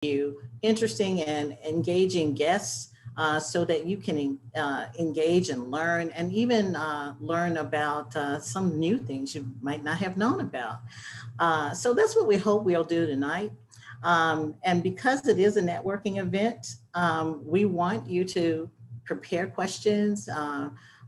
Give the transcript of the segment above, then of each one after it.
you interesting and engaging guests so that you can engage and learn, and even learn about some new things you might not have known about. So that's what we hope we'll do tonight. And because it is a networking event, we want you to prepare questions,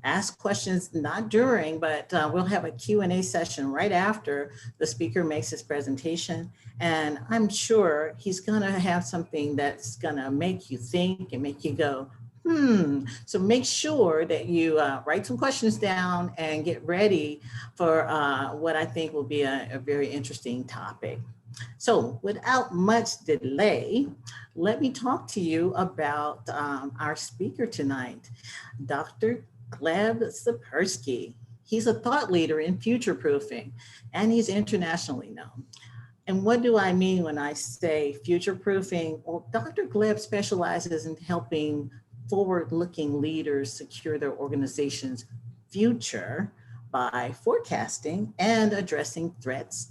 ask questions, not during, but we'll have a Q&A session right after the speaker makes his presentation. And I'm sure he's gonna have something that's gonna make you think and make you go, So make sure that you write some questions down and get ready for what I think will be a very interesting topic. So without much delay, let me talk to you about our speaker tonight, Dr. Gleb Sapersky. He's a thought leader in future proofing, and he's internationally known. And what do I mean when I say future proofing? Well, Dr. Gleb specializes in helping forward-looking leaders secure their organization's future by forecasting and addressing threats,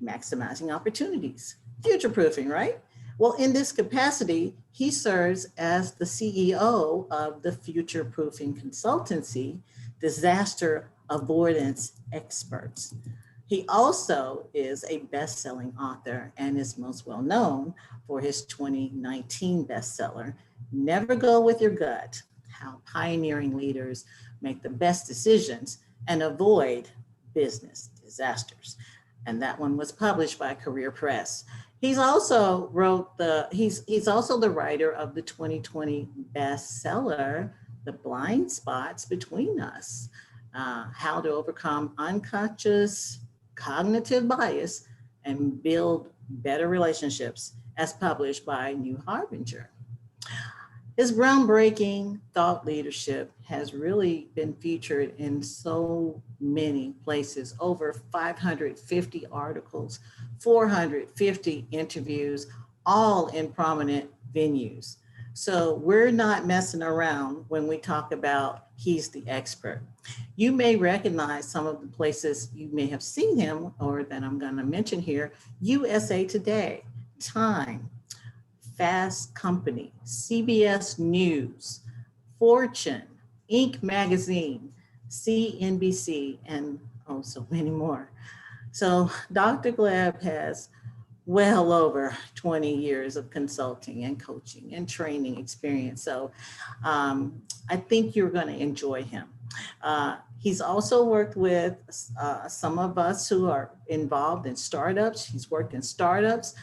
maximizing opportunities. Future proofing, right? Well, in this capacity, he serves as the CEO of the Future Proofing Consultancy, Disaster Avoidance Experts. He also is a best-selling author and is most well known for his 2019 bestseller, Never Go With Your Gut, How Pioneering Leaders Make the Best Decisions and Avoid Business Disasters. And that one was published by Career Press. He's also he's also the writer of the 2020 bestseller, The Blind Spots Between Us, How to Overcome Unconscious Cognitive Bias and Build Better Relationships, as published by New Harbinger. His groundbreaking thought leadership has really been featured in so many places, over 550 articles, 450 interviews, all in prominent venues. So we're not messing around when we talk about he's the expert. You may recognize some of the places you may have seen him or that I'm going to mention here: USA Today, Time, Fast Company, CBS News, Fortune, Inc. Magazine, CNBC, and so many more. So Dr. Gleb has well over 20 years of consulting and coaching and training experience. So I think you're going to enjoy him. He's also worked with some of us who are involved in startups. He's worked in startups.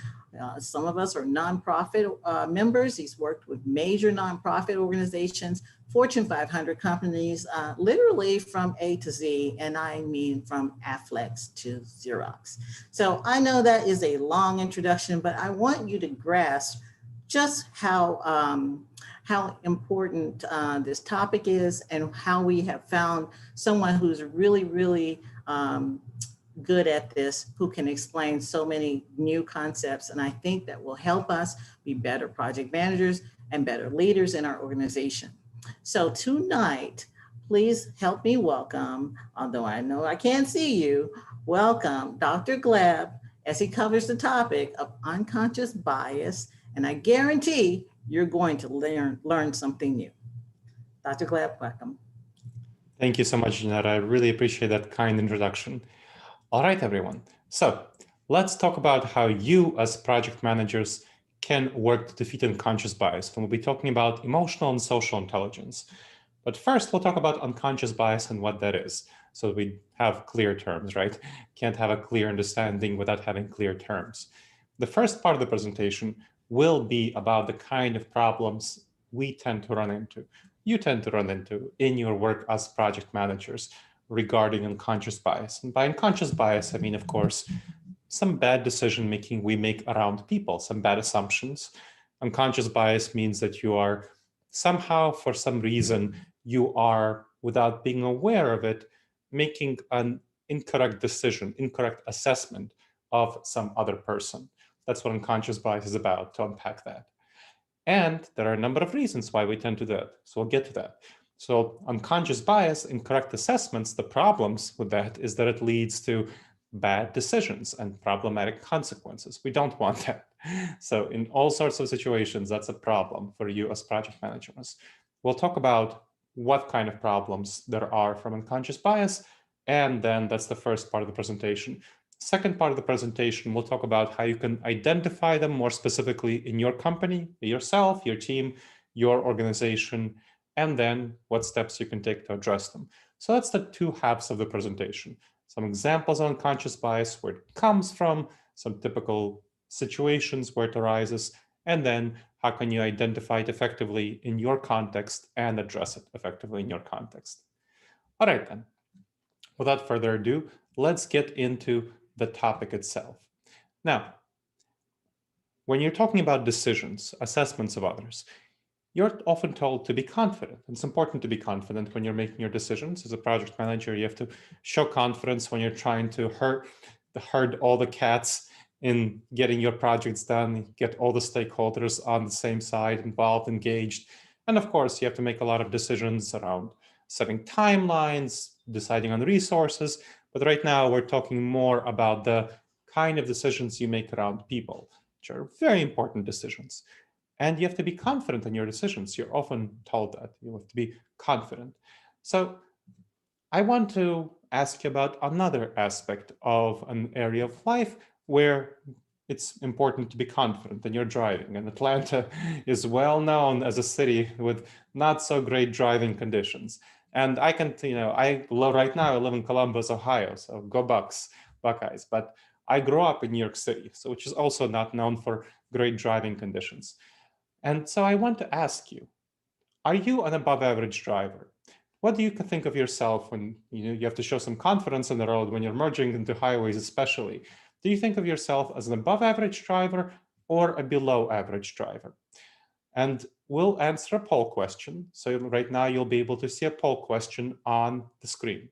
Some of us are nonprofit members. He's worked with major nonprofit organizations, Fortune 500 companies, literally from A to Z, and I mean from Afflex to Xerox. So I know that is a long introduction, but I want you to grasp just how important this topic is and how we have found someone who's really, really good at this, who can explain so many new concepts. And I think that will help us be better project managers and better leaders in our organization. So tonight, please help me welcome, although I know I can't see you, welcome Dr. Gleb as he covers the topic of unconscious bias. And I guarantee you're going to learn something new. Dr. Gleb, welcome. Thank you so much, Jeanette. I really appreciate that kind introduction. All right, everyone. So let's talk about how you as project managers can work to defeat unconscious bias. And we'll be talking about emotional and social intelligence. But first, we'll talk about unconscious bias and what that is, so that we have clear terms, right? Can't have a clear understanding without having clear terms. The first part of the presentation will be about the kind of problems we tend to run into, you tend to run into in your work as project managers regarding unconscious bias. And by unconscious bias, I mean, of course, some bad decision making we make around people, some bad assumptions. Unconscious bias means that you are somehow, for some reason, you are, without being aware of it, making an incorrect decision, incorrect assessment of some other person. That's what unconscious bias is about, to unpack that. And there are a number of reasons why we tend to do that. So we'll get to that. So unconscious bias, incorrect assessments, the problems with that is that it leads to bad decisions and problematic consequences. We don't want that. So in all sorts of situations, that's a problem for you as project managers. We'll talk about what kind of problems there are from unconscious bias, and then that's the first part of the presentation. Second part of the presentation, we'll talk about how you can identify them more specifically in your company, yourself, your team, your organization, and then what steps you can take to address them. So that's the two halves of the presentation. Some examples of unconscious bias, where it comes from, some typical situations where it arises, and then how can you identify it effectively in your context and address it effectively in your context. All right, then. Without further ado, let's get into the topic itself. Now, when you're talking about decisions, assessments of others, you're often told to be confident. It's important to be confident when you're making your decisions. As a project manager, you have to show confidence when you're trying to herd all the cats in getting your projects done, get all the stakeholders on the same side, involved, engaged. And of course, you have to make a lot of decisions around setting timelines, deciding on resources. But right now, we're talking more about the kind of decisions you make around people, which are very important decisions. And you have to be confident in your decisions. You're often told that you have to be confident. So I want to ask you about another aspect of an area of life where it's important to be confident in your driving. And Atlanta is well known as a city with not so great driving conditions. And I can, right now I live in Columbus, Ohio, so go Bucks, Buckeyes. But I grew up in New York City, so which is also not known for great driving conditions. And so I want to ask you, are you an above average driver? What do you think of yourself when you have to show some confidence on the road when you're merging into highways especially? Do you think of yourself as an above average driver or a below average driver? And we'll answer a poll question. So right now you'll be able to see a poll question on the screen.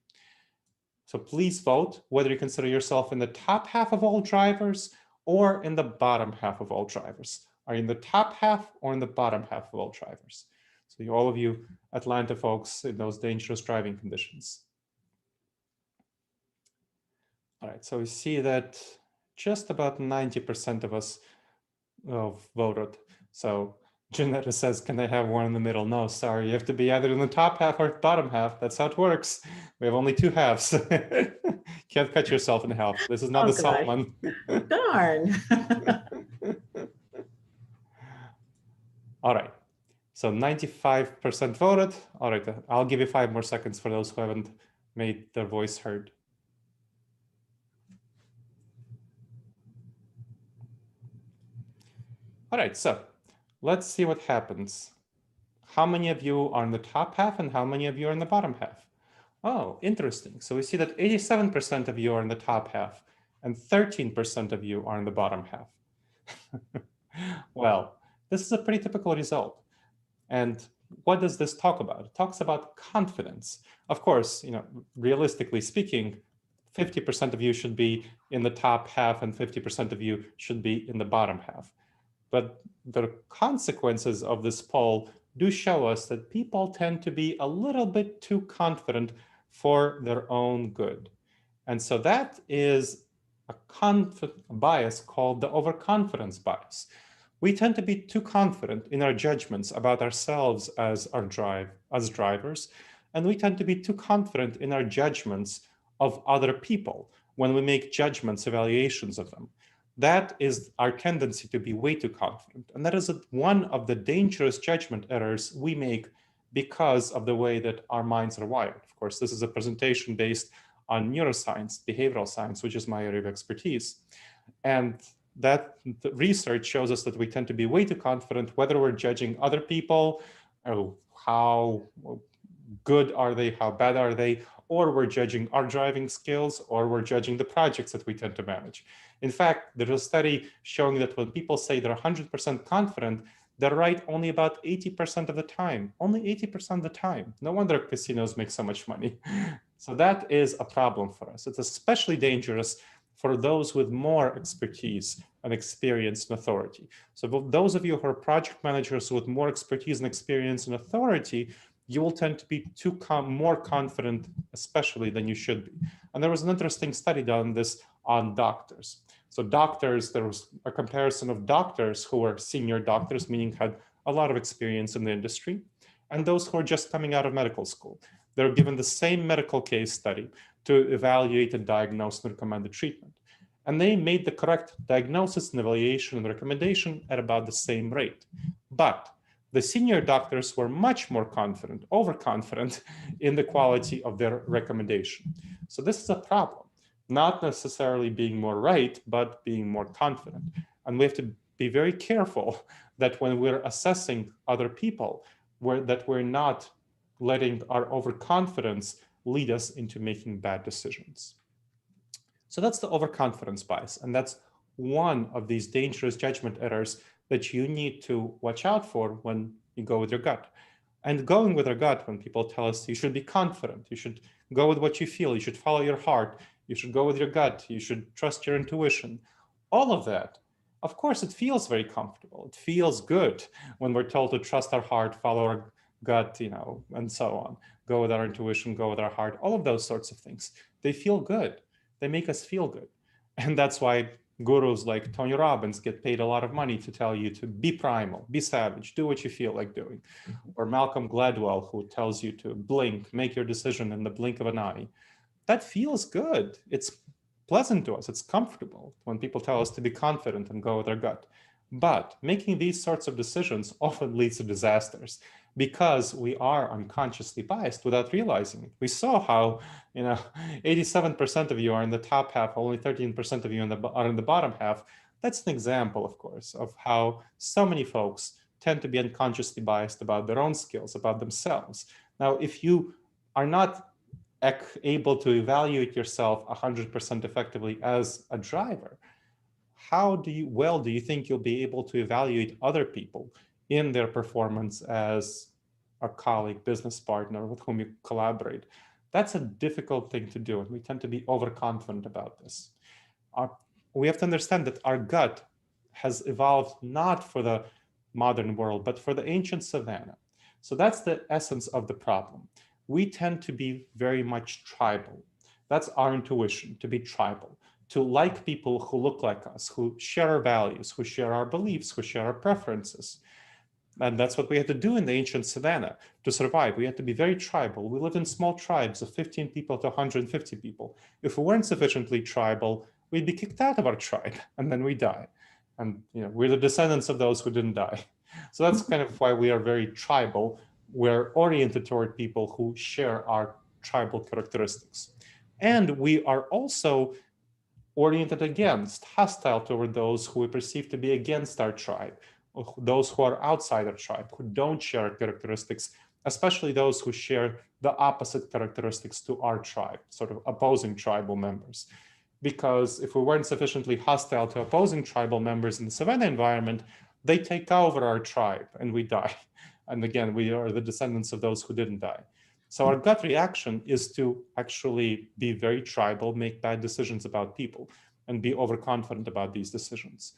So please vote whether you consider yourself in the top half of all drivers or in the bottom half of all drivers. Are you in the top half or in the bottom half of all drivers? So all of you Atlanta folks in those dangerous driving conditions. All right, so we see that just about 90% of us voted. So Janetta says, can I have one in the middle? No, sorry, you have to be either in the top half or bottom half. That's how it works. We have only two halves. Can't cut yourself in half. This is not the Solomon. Darn. All right, so 95% voted. All right, I'll give you 5 more seconds for those who haven't made their voice heard. All right, so let's see what happens. How many of you are in the top half and how many of you are in the bottom half? Oh, interesting. So we see that 87% of you are in the top half and 13% of you are in the bottom half. Well, this is a pretty typical result. And what does this talk about? It talks about confidence. Of course, realistically speaking, 50% of you should be in the top half and 50% of you should be in the bottom half. But the consequences of this poll do show us that people tend to be a little bit too confident for their own good. And so that is a bias called the overconfidence bias. We tend to be too confident in our judgments about ourselves as drivers, and we tend to be too confident in our judgments of other people when we make judgments, evaluations of them. That is our tendency to be way too confident. And that is one of the dangerous judgment errors we make because of the way that our minds are wired. Of course, this is a presentation based on neuroscience, behavioral science, which is my area of expertise. And that research shows us that we tend to be way too confident, whether we're judging other people, how good are they, how bad are they, or we're judging our driving skills, or we're judging the projects that we tend to manage. In fact, there's a study showing that when people say they're 100% confident, they're right only about 80% of the time, only 80% of the time. No wonder casinos make so much money. So that is a problem for us. It's especially dangerous for those with more expertise and experience and authority. So for those of you who are project managers with more expertise and experience and authority, you will tend to be more confident, especially than you should be. And there was an interesting study done this on doctors. So doctors, there was a comparison of doctors who were senior doctors, meaning had a lot of experience in the industry, and those who are just coming out of medical school. They're given the same medical case study to evaluate and diagnose and recommend the treatment. And they made the correct diagnosis and evaluation and recommendation at about the same rate. But the senior doctors were much more confident, overconfident in the quality of their recommendation. So this is a problem, not necessarily being more right, but being more confident. And we have to be very careful that when we're assessing other people, that we're not letting our overconfidence lead us into making bad decisions. So that's the overconfidence bias. And that's one of these dangerous judgment errors that you need to watch out for when you go with your gut. And going with our gut, when people tell us you should be confident, you should go with what you feel, you should follow your heart, you should go with your gut, you should trust your intuition, all of that, of course, it feels very comfortable. It feels good when we're told to trust our heart, follow our gut, and so on. Go with our intuition, go with our heart, all of those sorts of things. They feel good. They make us feel good. And that's why gurus like Tony Robbins get paid a lot of money to tell you to be primal, be savage, do what you feel like doing. Or Malcolm Gladwell, who tells you to blink, make your decision in the blink of an eye. That feels good. It's pleasant to us. It's comfortable when people tell us to be confident and go with our gut. But making these sorts of decisions often leads to disasters because we are unconsciously biased without realizing it. We saw how 87% of you are in the top half, only 13% of you are in the bottom half. That's an example, of course, of how so many folks tend to be unconsciously biased about their own skills, about themselves. Now, if you are not able to evaluate yourself 100% effectively as a driver, how do you think you'll be able to evaluate other people in their performance as a colleague, business partner with whom you collaborate? That's a difficult thing to do, and we tend to be overconfident about this. We have to understand that our gut has evolved not for the modern world, but for the ancient savannah. So that's the essence of the problem. We tend to be very much tribal. That's our intuition, to be tribal, to like people who look like us, who share our values, who share our beliefs, who share our preferences. And that's what we had to do in the ancient savannah to survive. We had to be very tribal. We lived in small tribes of 15 people to 150 people. If we weren't sufficiently tribal, we'd be kicked out of our tribe and then we die. And we're the descendants of those who didn't die. So that's kind of why we are very tribal. We're oriented toward people who share our tribal characteristics. And we are also oriented against, hostile toward those who we perceive to be against our tribe, or those who are outside our tribe, who don't share our characteristics, especially those who share the opposite characteristics to our tribe, sort of opposing tribal members. Because if we weren't sufficiently hostile to opposing tribal members in the savannah environment, they take over our tribe and we die. And again, we are the descendants of those who didn't die. So our gut reaction is to actually be very tribal, make bad decisions about people, and be overconfident about these decisions.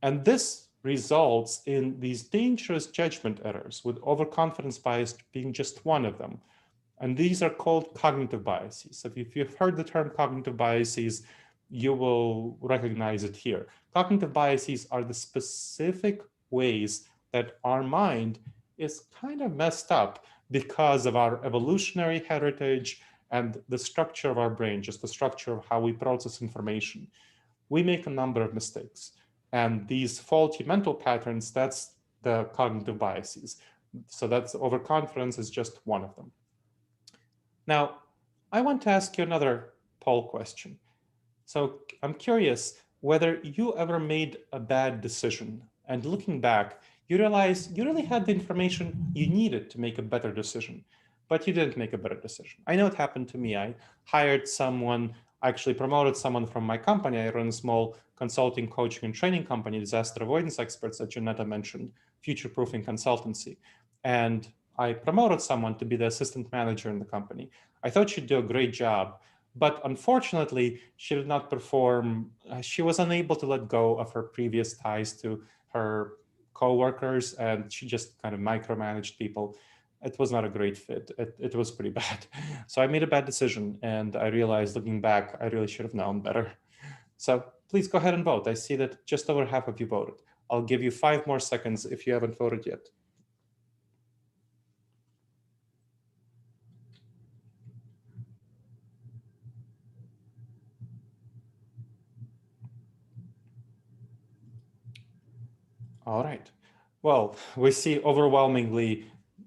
And this results in these dangerous judgment errors, with overconfidence bias being just one of them. And these are called cognitive biases. So if you've heard the term cognitive biases, you will recognize it here. Cognitive biases are the specific ways that our mind is kind of messed up because of our evolutionary heritage and the structure of our brain, just the structure of how we process information. We make a number of mistakes. And these faulty mental patterns, that's the cognitive biases. So that's overconfidence is just one of them. Now, I want to ask you another poll question. So I'm curious whether you ever made a bad decision and looking back, you realize you really had the information you needed to make a better decision, but you didn't make a better decision. I know it happened to me. I hired someone, actually promoted someone from my company. I run a small consulting, coaching, and training company, disaster avoidance experts that Janetta mentioned, future-proofing consultancy. And I promoted someone to be the assistant manager in the company. I thought she'd do a great job, but unfortunately, she did not perform. She was unable to let go of her previous ties to her coworkers, and she just kind of micromanaged people. It was not a great fit. It was pretty bad. So I made a bad decision, and I realized looking back, I really should have known better. So please go ahead and vote. I see that just over half of you voted. I'll give you 5 more seconds if you haven't voted yet. All right. Well, we see overwhelmingly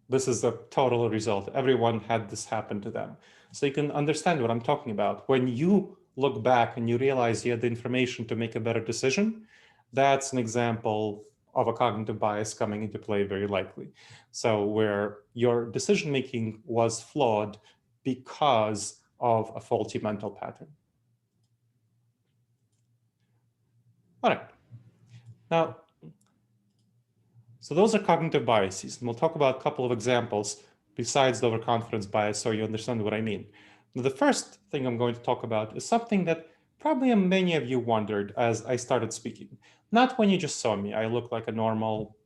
this is a total result. Everyone had this happen to them. So you can understand what I'm talking about. When you look back and you realize you had the information to make a better decision, that's an example of a cognitive bias coming into play very likely. So where your decision making was flawed because of a faulty mental pattern. All right. Now, so those are cognitive biases, and we'll talk about a couple of examples besides the overconfidence bias so you understand what I mean. Now, the first thing I'm going to talk about is something that probably many of you wondered as I started speaking. Not when you just saw me, I look like a normal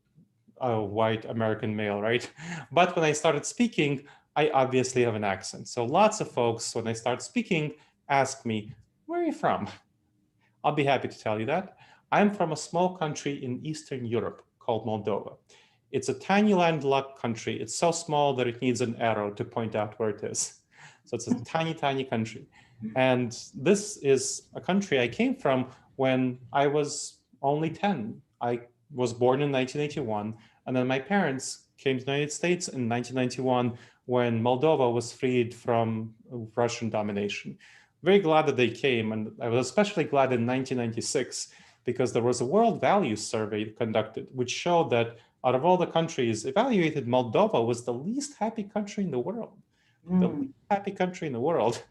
white American male, right? But when I started speaking, I obviously have an accent. So lots of folks, when I start speaking, ask me, where are you from? I'll be happy to tell you that. I'm from a small country in Eastern Europe called Moldova. It's a tiny landlocked country. It's so small that it needs an arrow to point out where it is. So it's a tiny, tiny country. And this is a country I came from when I was only 10. I was born in 1981, and then my parents came to the United States in 1991 when Moldova was freed from Russian domination. Very glad that they came, and I was especially glad in 1996 because there was a World Values Survey conducted, which showed that out of all the countries evaluated, Moldova was the least happy country in the world. The least happy country in the world.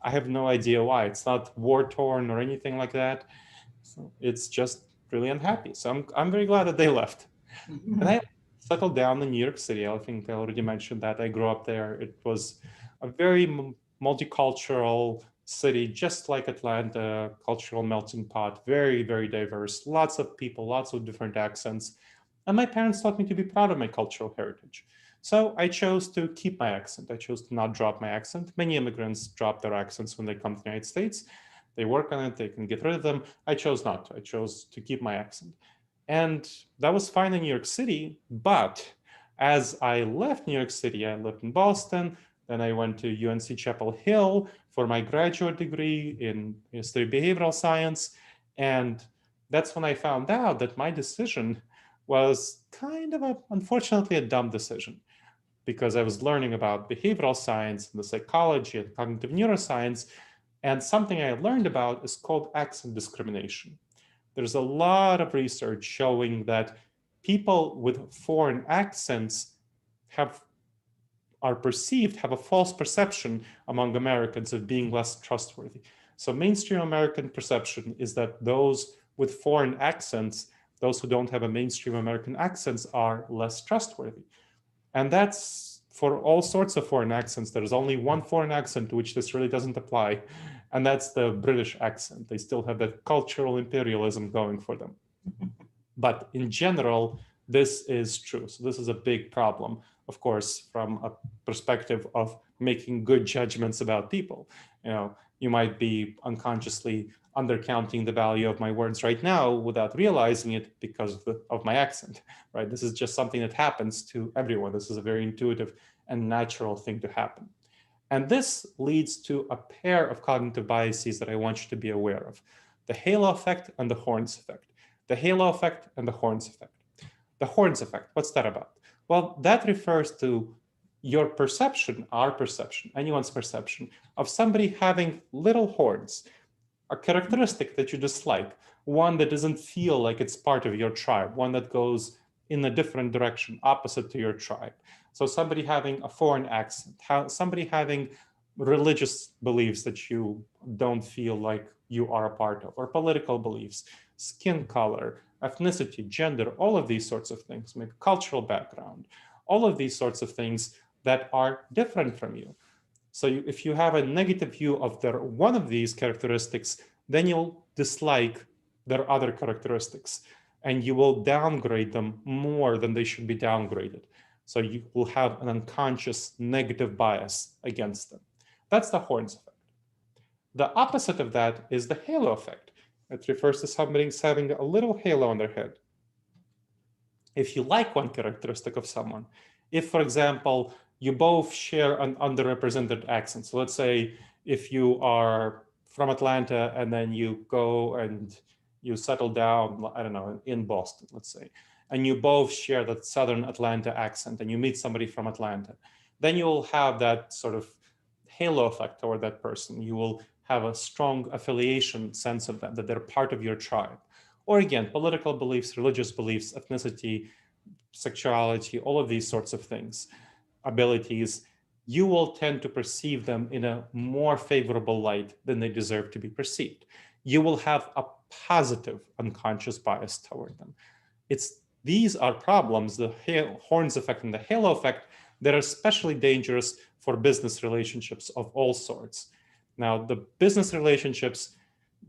I have no idea why. It's not war-torn or anything like that. So it's just really unhappy. So I'm very glad that they left. And I settled down in New York City. I think I already mentioned that. I grew up there. It was a very multicultural city, just like Atlanta, cultural melting pot, very, very diverse, lots of people, lots of different accents. And my parents taught me to be proud of my cultural heritage. So I chose to keep my accent. I chose to not drop my accent. Many immigrants drop their accents when they come to the United States. They work on it, they can get rid of them. I chose not to. I chose to keep my accent. And that was fine in New York City. But as I left New York City, I lived in Boston. Then I went to UNC Chapel Hill for my graduate degree in history of behavioral science. And that's when I found out that my decision was kind of unfortunately a dumb decision, because I was learning about behavioral science and the psychology and cognitive neuroscience. And something I learned about is called accent discrimination. There's a lot of research showing that people with foreign accents are perceived, have a false perception among Americans of being less trustworthy. So mainstream American perception is that those with foreign accents, those who don't have a mainstream American accents, are less trustworthy. And that's for all sorts of foreign accents. There's only one foreign accent to which this really doesn't apply, and that's the British accent. They still have that cultural imperialism going for them. But in general, this is true. So this is a big problem, of course, from a perspective of making good judgments about people. You might be unconsciously undercounting the value of my words right now without realizing it because of my accent, right? This is just something that happens to everyone. This is a very intuitive and natural thing to happen. And this leads to a pair of cognitive biases that I want you to be aware of: the halo effect and the horns effect. The halo effect and the horns effect. The horns effect, what's that about? Well, that refers to your perception, our perception, anyone's perception of somebody having little horns, a characteristic that you dislike, one that doesn't feel like it's part of your tribe, one that goes in a different direction, opposite to your tribe. So somebody having a foreign accent, somebody having religious beliefs that you don't feel like you are a part of, or political beliefs, skin color, ethnicity, gender, all of these sorts of things, maybe cultural background, all of these sorts of things that are different from you. So if you have a negative view of one of these characteristics, then you'll dislike their other characteristics, and you will downgrade them more than they should be downgraded. So you will have an unconscious negative bias against them. That's the horns effect. The opposite of that is the halo effect. It refers to somebody having a little halo on their head. If you like one characteristic of someone, if, for example, you both share an underrepresented accent. So let's say if you are from Atlanta and then you go and you settle down, I don't know, in Boston, let's say, and you both share that Southern Atlanta accent and you meet somebody from Atlanta, then you'll have that sort of halo effect toward that person. You will have a strong affiliation sense of them, that they're part of your tribe. Or again, political beliefs, religious beliefs, ethnicity, sexuality, all of these sorts of things, abilities, you will tend to perceive them in a more favorable light than they deserve to be perceived. You will have a positive unconscious bias toward them. These are problems, the horns effect and the halo effect, that are especially dangerous for business relationships of all sorts. Now, the business relationships,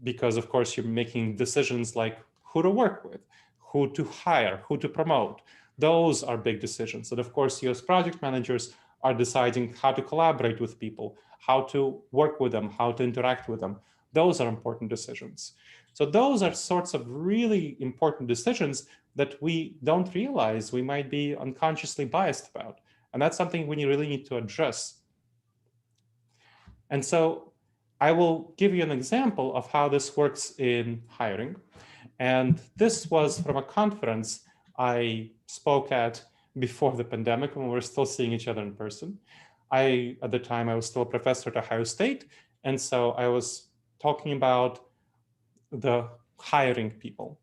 because of course you're making decisions like who to work with, who to hire, who to promote, those are big decisions. And of course, you as project managers are deciding how to collaborate with people, how to work with them, how to interact with them. Those are important decisions. So those are sorts of really important decisions that we don't realize we might be unconsciously biased about. And that's something we really need to address. And so I will give you an example of how this works in hiring. And this was from a conference I spoke at before the pandemic, when we were still seeing each other in person. At the time, I was still a professor at Ohio State. And so I was talking about the hiring people.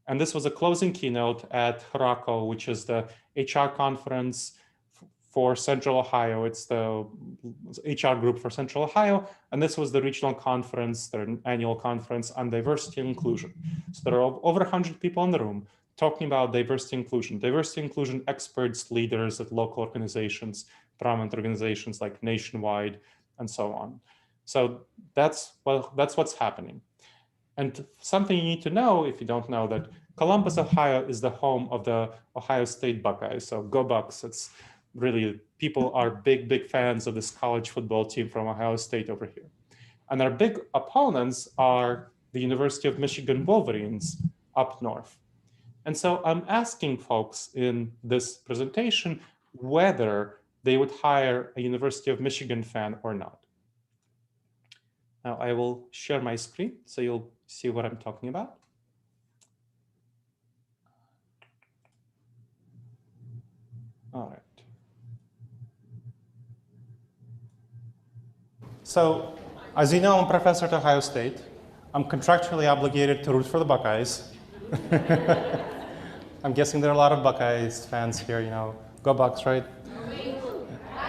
And this was a closing keynote at HRACO, which is the HR conference for Central Ohio. It's the HR group for Central Ohio. And this was the regional conference, their annual conference on diversity and inclusion. So there are over 100 people in the room talking about diversity inclusion experts, leaders at local organizations, prominent organizations like Nationwide, and so on. So that's what's happening. And something you need to know, if you don't know, that Columbus, Ohio is the home of the Ohio State Buckeyes. So go Bucks. It's really, people are big fans of this college football team from Ohio State over here. And our big opponents are the University of Michigan Wolverines up north. And so I'm asking folks in this presentation whether they would hire a University of Michigan fan or not. Now I will share my screen so you'll see what I'm talking about. All right. So, as you know, I'm a professor at Ohio State. I'm contractually obligated to root for the Buckeyes. I'm guessing there are a lot of Buckeyes fans here, you know. Go Bucks, right?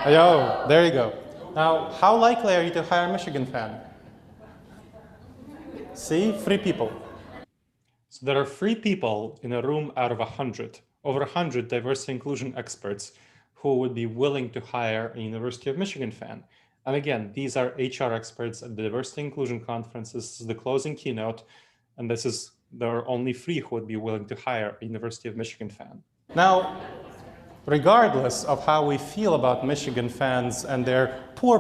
Yo, there you go. Now, how likely are you to hire a Michigan fan? See, 3 people. So there are 3 people in a room out of 100, over 100 diversity inclusion experts who would be willing to hire a University of Michigan fan. And again, these are HR experts at the Diversity Inclusion Conference. This is the closing keynote, and there are only 3 who would be willing to hire a University of Michigan fan. Now, regardless of how we feel about Michigan fans and their poor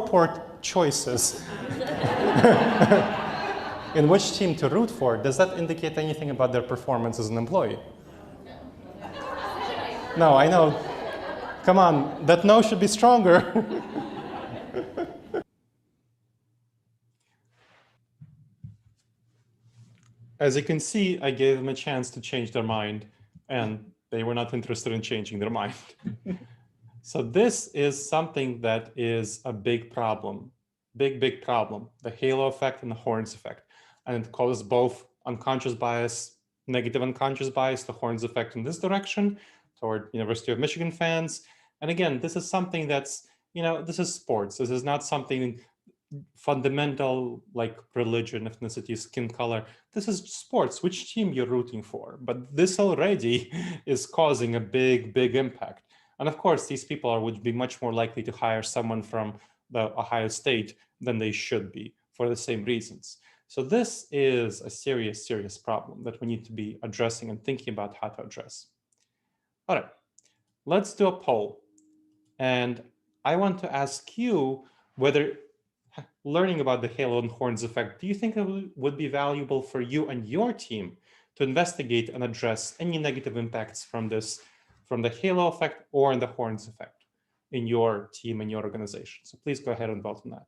choices in which team to root for, does that indicate anything about their performance as an employee? No, I know. Come on, that no should be stronger. As you can see, I gave them a chance to change their mind, and they were not interested in changing their mind. So this is something that is a big problem, big problem, the halo effect and the horns effect. And it causes both unconscious bias, negative unconscious bias, the horns effect in this direction toward University of Michigan fans. And again, this is something that's, this is sports. This is not something fundamental like religion, ethnicity, skin color. This is sports, which team you're rooting for. But this already is causing a big impact. And of course, these people would be much more likely to hire someone from the Ohio State than they should be for the same reasons. So this is a serious problem that we need to be addressing and thinking about how to address. All right, let's do a poll. And I want to ask you whether learning about the halo and horns effect, do you think it would be valuable for you and your team to investigate and address any negative impacts from the halo effect or the horns effect in your team and your organization? So please go ahead and vote on that.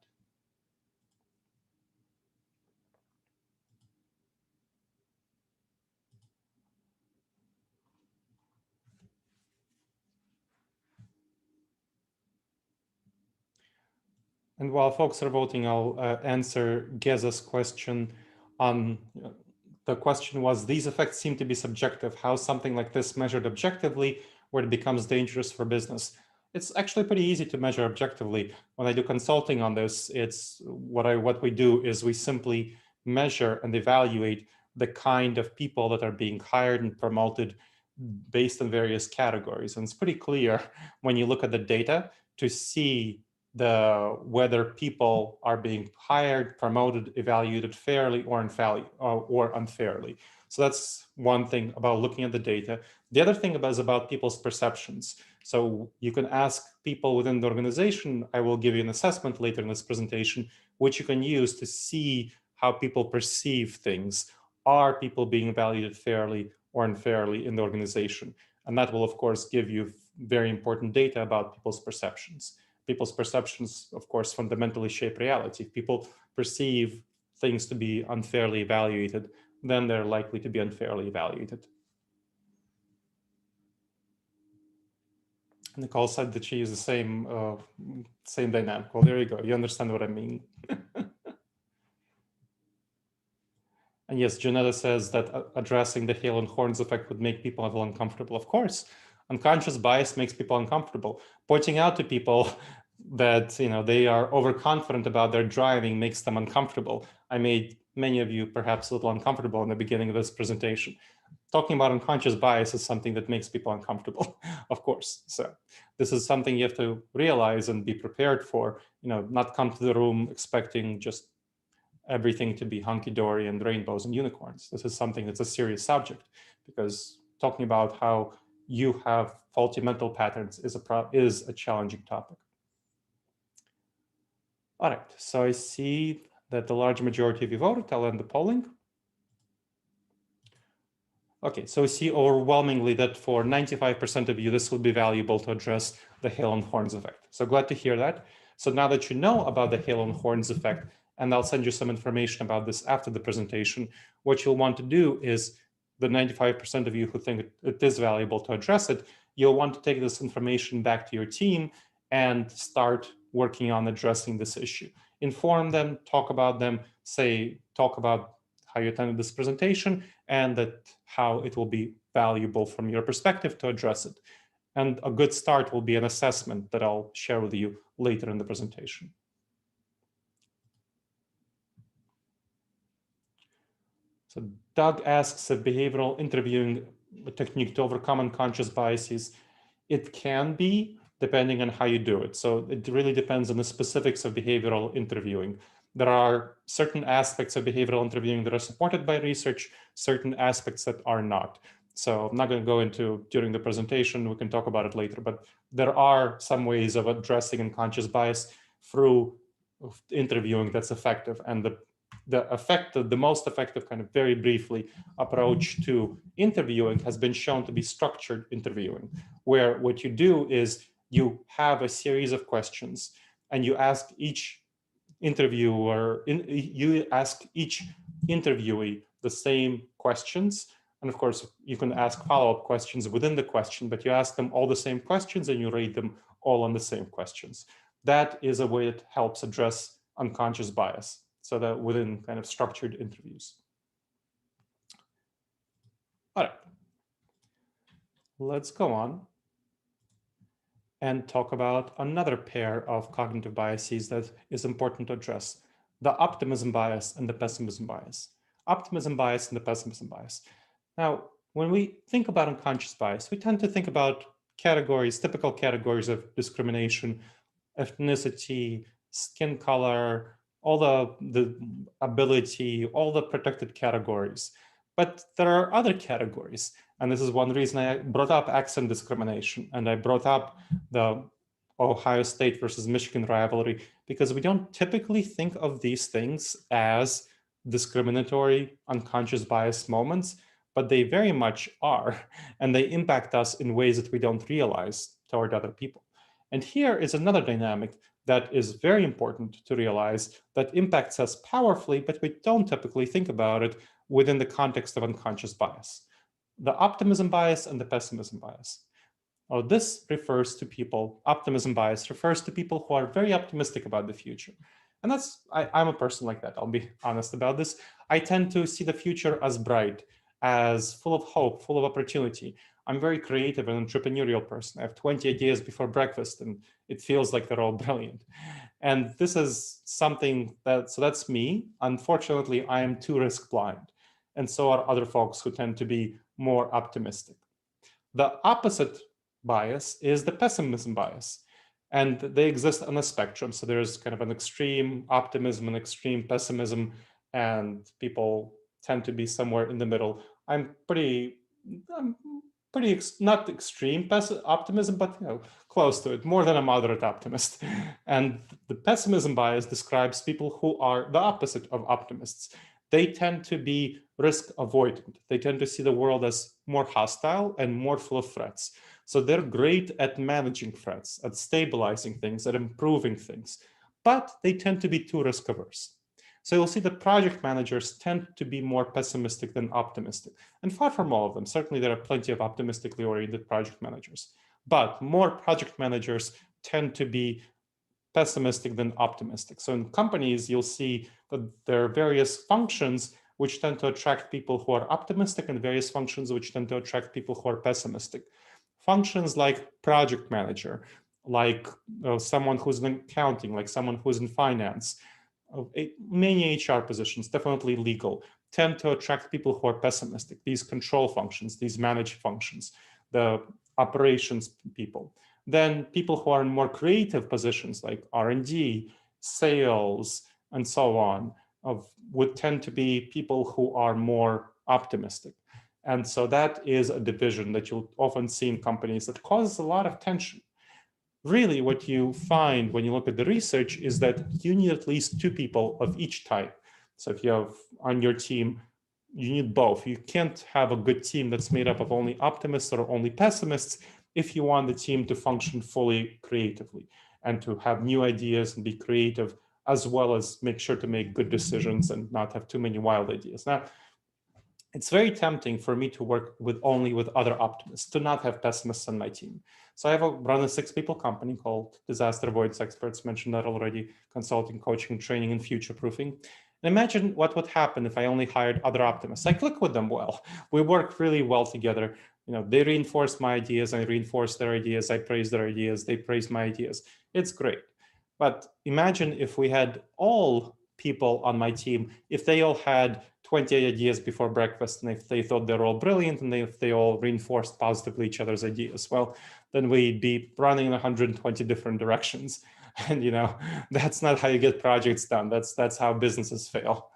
And while folks are voting, I'll answer Geza's question on, the question was, these effects seem to be subjective. How something like this measured objectively where it becomes dangerous for business? It's actually pretty easy to measure objectively. When I do consulting on this, it's what we do is we simply measure and evaluate the kind of people that are being hired and promoted based on various categories. And it's pretty clear when you look at the data to see whether people are being hired, promoted, evaluated fairly or unfairly. So that's one thing about looking at the data. The other thing is about people's perceptions. So you can ask people within the organization, I will give you an assessment later in this presentation, which you can use to see how people perceive things. Are people being evaluated fairly or unfairly in the organization? And that will, of course, give you very important data about people's perceptions. People's perceptions, of course, fundamentally shape reality. If people perceive things to be unfairly evaluated, then they're likely to be unfairly evaluated. Nicole said that she uses the same dynamic. Well, there you go. You understand what I mean. And yes, Janetta says that addressing the halo and horns effect would make people feel uncomfortable. Of course, unconscious bias makes people uncomfortable. Pointing out to people that they are overconfident about their driving makes them uncomfortable. I made many of you perhaps a little uncomfortable in the beginning of this presentation. Talking about unconscious bias is something that makes people uncomfortable, of course. So this is something you have to realize and be prepared for, not come to the room expecting just everything to be hunky-dory and rainbows and unicorns. This is something that's a serious subject, because talking about how you have faulty mental patterns is a challenging topic. All right, so I see that the large majority of you voted. I'll end the polling. Okay, so we see overwhelmingly that for 95% of you, this would be valuable to address the halo and horns effect. So glad to hear that. So now that you know about the halo and horns effect, and I'll send you some information about this after the presentation, what you'll want to do is, the 95% of you who think it is valuable to address it, you'll want to take this information back to your team and start working on addressing this issue. Inform them, talk about them, talk about how you attended this presentation and how it will be valuable from your perspective to address it. And a good start will be an assessment that I'll share with you later in the presentation. So Doug asks if behavioral interviewing a technique to overcome unconscious biases. It can be, depending on how you do it. So it really depends on the specifics of behavioral interviewing. There are certain aspects of behavioral interviewing that are supported by research, certain aspects that are not. So I'm not going to go into during the presentation, we can talk about it later, but there are some ways of addressing unconscious bias through interviewing that's effective. And the most effective, kind of very briefly, approach to interviewing has been shown to be structured interviewing, where what you do is you have a series of questions and you ask each interviewee the same questions. And of course, you can ask follow-up questions within the question, but you ask them all the same questions and you rate them all on the same questions. That is a way that helps address unconscious bias, so that within kind of structured interviews. All right, let's go on and talk about another pair of cognitive biases that is important to address: the optimism bias and the pessimism bias. Optimism bias and the pessimism bias. Now, when we think about unconscious bias, we tend to think about typical categories of discrimination, ethnicity, skin color, all the ability, all the protected categories. But there are other categories. And this is one reason I brought up accent discrimination. And I brought up the Ohio State versus Michigan rivalry, because we don't typically think of these things as discriminatory, unconscious bias moments, but they very much are, and they impact us in ways that we don't realize toward other people. And here is another dynamic that is very important to realize that impacts us powerfully, but we don't typically think about it within the context of unconscious bias: the optimism bias and the pessimism bias. Oh, this refers to people, optimism bias refers to people who are very optimistic about the future. And I'm a person like that. I'll be honest about this. I tend to see the future as bright, as full of hope, full of opportunity. I'm very creative and entrepreneurial person. I have 20 ideas before breakfast, and it feels like they're all brilliant. And this is something so that's me. Unfortunately, I am too risk blind. And so are other folks who tend to be more optimistic. The opposite bias is the pessimism bias. And they exist on a spectrum. So there's kind of an extreme optimism and extreme pessimism, and people tend to be somewhere in the middle. I'm pretty not extreme optimism, but close to it, more than a moderate optimist. And the pessimism bias describes people who are the opposite of optimists. They tend to be risk avoidant. They tend to see the world as more hostile and more full of threats. So they're great at managing threats, at stabilizing things, at improving things, but they tend to be too risk averse. So you'll see that project managers tend to be more pessimistic than optimistic. And far from all of them, certainly there are plenty of optimistically oriented project managers, but more project managers tend to be pessimistic than optimistic. So in companies, you'll see that there are various functions which tend to attract people who are optimistic and various functions which tend to attract people who are pessimistic. Functions like project manager, like someone who's in accounting, like someone who's in finance, many HR positions, definitely legal, tend to attract people who are pessimistic. These control functions, these manage functions, the operations people. Then people who are in more creative positions like R&D, sales, and so on, would tend to be people who are more optimistic. And so that is a division that you'll often see in companies that causes a lot of tension. Really, what you find when you look at the research is that you need at least two people of each type. So if you have on your team, you need both. You can't have a good team that's made up of only optimists or only pessimists if you want the team to function fully creatively and to have new ideas and be creative, as well as make sure to make good decisions and not have too many wild ideas. Now, it's very tempting for me to work only with other optimists, to not have pessimists on my team. So I have run a 6-people company called Disaster Avoidance Experts, mentioned that already, consulting, coaching, training, and future proofing. And imagine what would happen if I only hired other optimists. I click with them well. We work really well together. They reinforce my ideas, I reinforce their ideas, I praise their ideas, they praise my ideas. It's great. But imagine if we had all people on my team, if they all had 20 ideas before breakfast, and if they thought they're all brilliant, and if they all reinforced positively each other's ideas, well, then we'd be running in 120 different directions. And that's not how you get projects done. That's how businesses fail.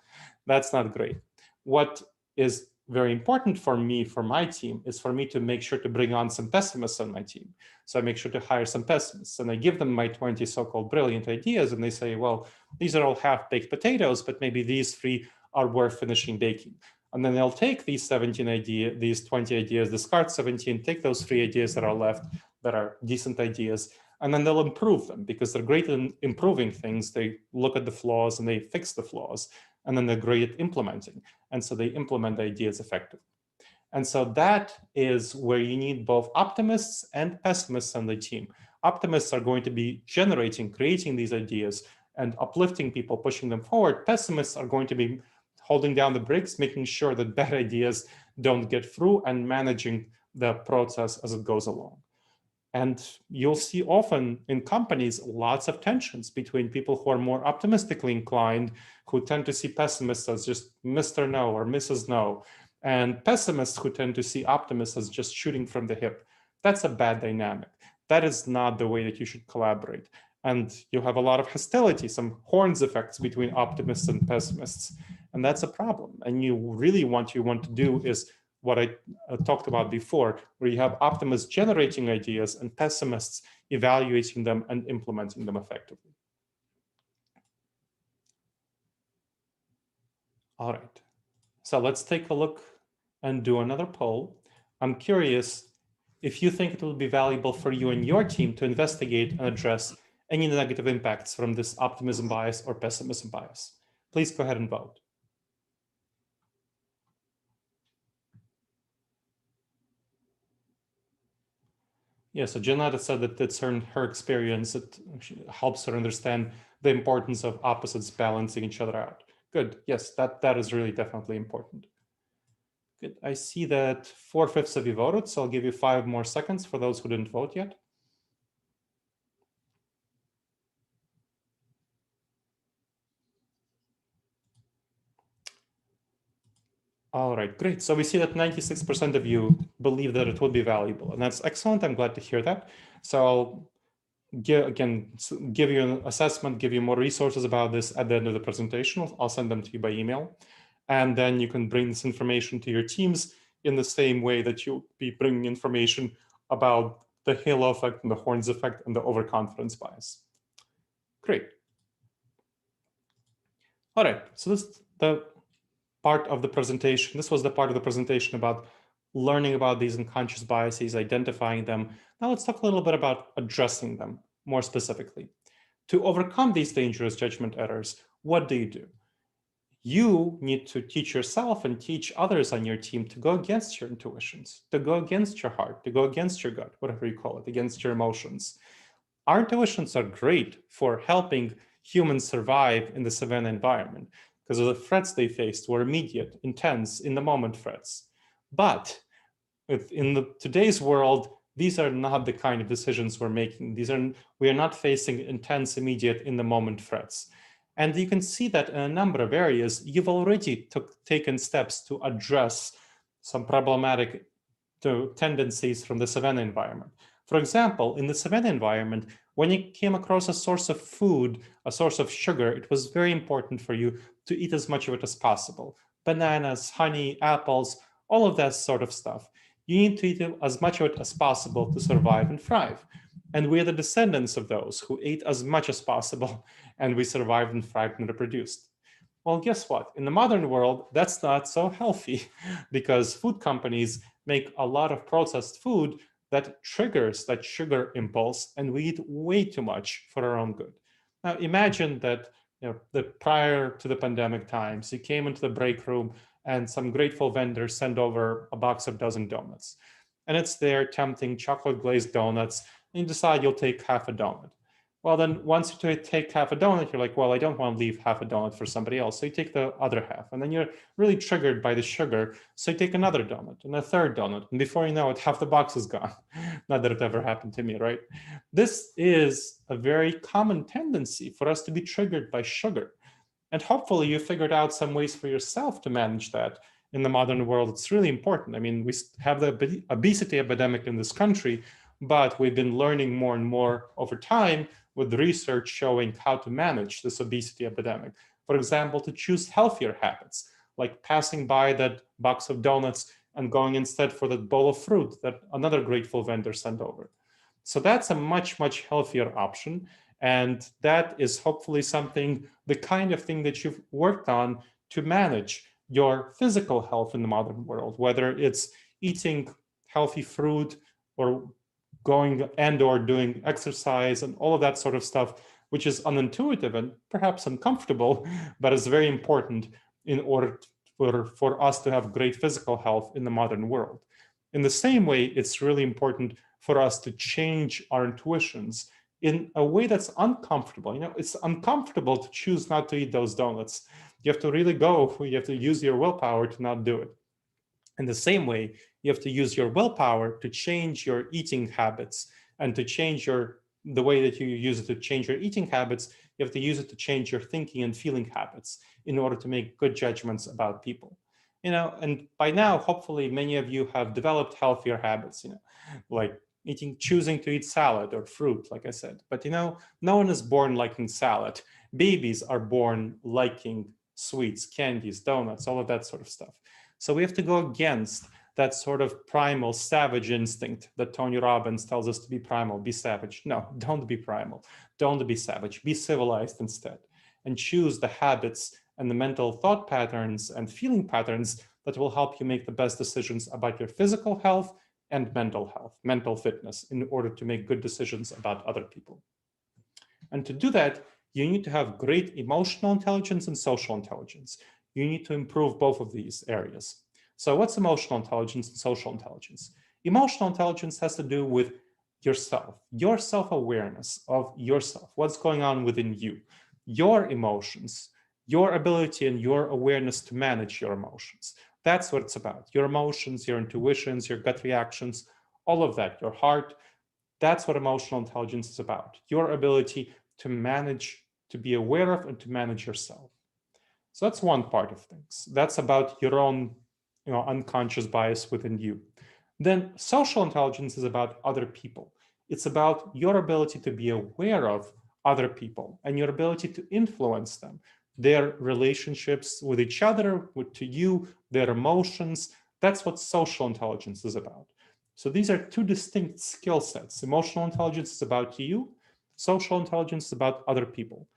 That's not great. What is very important for me, for my team, is for me to make sure to bring on some pessimists on my team. So I make sure to hire some pessimists, and I give them my 20 so-called brilliant ideas, and they say, well, these are all half-baked potatoes, but maybe these 3 are worth finishing baking. And then they'll take these 17 ideas, these 20 ideas, discard 17, take those 3 ideas that are left, that are decent ideas, and then they'll improve them because they're great at improving things. They look at the flaws and they fix the flaws, and then they're great at implementing. And so they implement the ideas effectively. And so that is where you need both optimists and pessimists on the team. Optimists are going to be creating these ideas and uplifting people, pushing them forward. Pessimists are going to be holding down the brakes, making sure that bad ideas don't get through, and managing the process as it goes along. And you'll see often in companies lots of tensions between people who are more optimistically inclined, who tend to see pessimists as just Mr. No or Mrs. No, and pessimists who tend to see optimists as just shooting from the hip. That's a bad dynamic. That is not the way that you should collaborate. And you have a lot of hostility, some horns effects between optimists and pessimists. And that's a problem. And what you want to do is what I talked about before, where you have optimists generating ideas and pessimists evaluating them and implementing them effectively. All right, so let's take a look and do another poll. I'm curious if you think it will be valuable for you and your team to investigate and address any negative impacts from this optimism bias or pessimism bias. Please go ahead and vote. Yeah, so Janata said that it's her experience. It helps her understand the importance of opposites balancing each other out. Good. Yes, that is really definitely important. Good. I see that 4/5 of you voted, so I'll give you 5 more seconds for those who didn't vote yet. All right, great. So we see that 96% of you believe that it would be valuable, and that's excellent. I'm glad to hear that. So I'll give you an assessment, give you more resources about this at the end of the presentation. I'll send them to you by email. And then you can bring this information to your teams in the same way that you'll be bringing information about the halo effect and the horns effect and the overconfidence bias. Great. All right, so this is the part of the presentation. This was the part of the presentation about learning about these unconscious biases, identifying them. Now let's talk a little bit about addressing them more specifically. To overcome these dangerous judgment errors, what do? You need to teach yourself and teach others on your team to go against your intuitions, to go against your heart, to go against your gut, whatever you call it, against your emotions. Our intuitions are great for helping humans survive in the savanna environment because of the threats they faced were immediate, intense, in the moment threats. But in today's world, these are not the kind of decisions we're making. We are not facing intense, immediate, in the moment threats. And you can see that in a number of areas, you've already taken steps to address some problematic tendencies from the savanna environment. For example, in the savanna environment, when you came across a source of food, a source of sugar, it was very important for you to eat as much of it as possible. Bananas, honey, apples, all of that sort of stuff. You need to eat as much of it as possible to survive and thrive. And we're the descendants of those who ate as much as possible, and we survived and thrived and reproduced. Well, guess what? In the modern world, that's not so healthy because food companies make a lot of processed food that triggers that sugar impulse, and we eat way too much for our own good. Now, imagine that prior to the pandemic times, you came into the break room and some grateful vendors send over a box of dozen donuts. And it's there tempting chocolate glazed donuts, and you decide you'll take half a donut. Well, then once you take half a donut, you're like, well, I don't want to leave half a donut for somebody else. So you take the other half. And then you're really triggered by the sugar. So you take another donut and a third donut. And before you know it, half the box is gone. Not that it ever happened to me, right? This is a very common tendency for us to be triggered by sugar. And hopefully you figured out some ways for yourself to manage that in the modern world. It's really important. I mean, we have the obesity epidemic in this country, but we've been learning more and more over time with research showing how to manage this obesity epidemic. For example, to choose healthier habits, like passing by that box of donuts and going instead for that bowl of fruit that another grateful vendor sent over. So that's a much, much healthier option. And that is hopefully the kind of thing that you've worked on to manage your physical health in the modern world, whether it's eating healthy fruit or going or doing exercise and all of that sort of stuff, which is unintuitive and perhaps uncomfortable, but is very important in order for us to have great physical health in the modern world. In the same way, it's really important for us to change our intuitions in a way that's uncomfortable. It's uncomfortable to choose not to eat those donuts. You have to really you have to use your willpower to not do it. In the same way, you have to use your willpower to change your eating habits and to change the way that you use it to change your eating habits. You have to use it to change your thinking and feeling habits in order to make good judgments about people. And by now, hopefully, many of you have developed healthier habits, like choosing to eat salad or fruit, like I said. But no one is born liking salad. Babies are born liking sweets, candies, donuts, all of that sort of stuff. So we have to go against that sort of primal savage instinct that Tony Robbins tells us to be primal, be savage. No, don't be primal. Don't be savage. Be civilized instead. And choose the habits and the mental thought patterns and feeling patterns that will help you make the best decisions about your physical health and mental fitness, in order to make good decisions about other people. And to do that, you need to have great emotional intelligence and social intelligence. You need to improve both of these areas. So what's emotional intelligence and social intelligence? Emotional intelligence has to do with yourself, your self-awareness of yourself, what's going on within you, your emotions, your ability and your awareness to manage your emotions. That's what it's about. Your emotions, your intuitions, your gut reactions, all of that, your heart. That's what emotional intelligence is about. Your ability to manage, to be aware of, and to manage yourself. So that's one part of things. That's about your own, unconscious bias within you. Then social intelligence is about other people. It's about your ability to be aware of other people and your ability to influence them, their relationships with each other, to you, their emotions. That's what social intelligence is about. So these are two distinct skill sets. Emotional intelligence is about you. Social intelligence is about other people.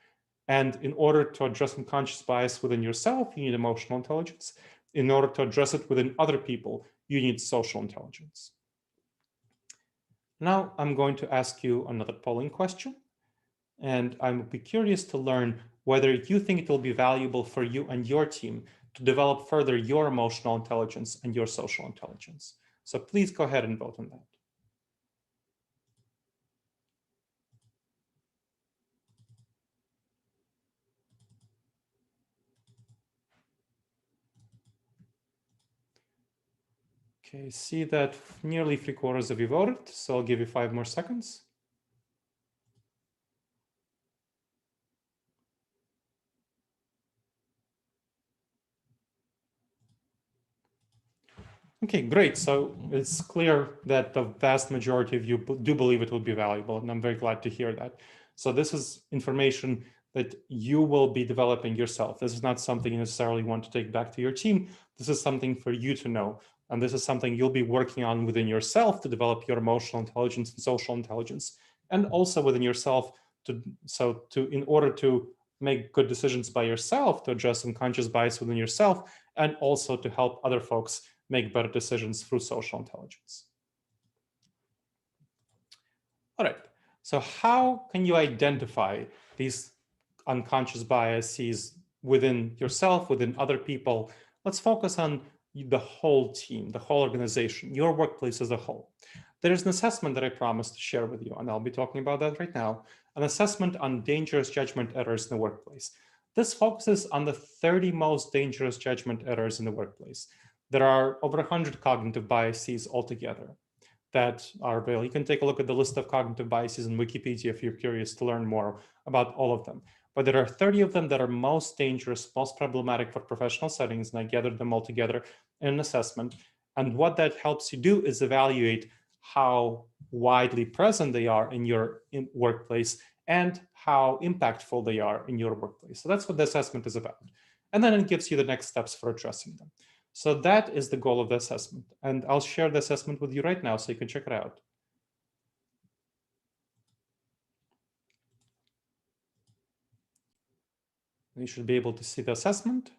And in order to address unconscious bias within yourself, you need emotional intelligence. In order to address it within other people, you need social intelligence. Now I'm going to ask you another polling question, and I would be curious to learn whether you think it will be valuable for you and your team to develop further your emotional intelligence and your social intelligence. So please go ahead and vote on that. Okay, see that nearly 3/4 of you voted, so I'll give you 5 more seconds. Okay, great. So it's clear that the vast majority of you do believe it will be valuable, and I'm very glad to hear that. So this is information that you will be developing yourself. This is not something you necessarily want to take back to your team. This is something for you to know. And this is something you'll be working on within yourself to develop your emotional intelligence and social intelligence, and also within yourself in order to make good decisions by yourself, to address unconscious bias within yourself, and also to help other folks make better decisions through social intelligence. All right, so how can you identify these unconscious biases within yourself, within other people? Let's focus on the whole team, the whole organization, your workplace as a whole. There's an assessment that I promised to share with you, and I'll be talking about that right now, an assessment on dangerous judgment errors in the workplace. This focuses on the 30 most dangerous judgment errors in the workplace. There are over 100 cognitive biases altogether that are available. You can take a look at the list of cognitive biases in Wikipedia if you're curious to learn more about all of them. But there are 30 of them that are most dangerous, most problematic for professional settings, and I gathered them all together in an assessment. And what that helps you do is evaluate how widely present they are in your workplace and how impactful they are in your workplace. So that's what the assessment is about. And then it gives you the next steps for addressing them. So that is the goal of the assessment. And I'll share the assessment with you right now so you can check it out. You should be able to see the assessment.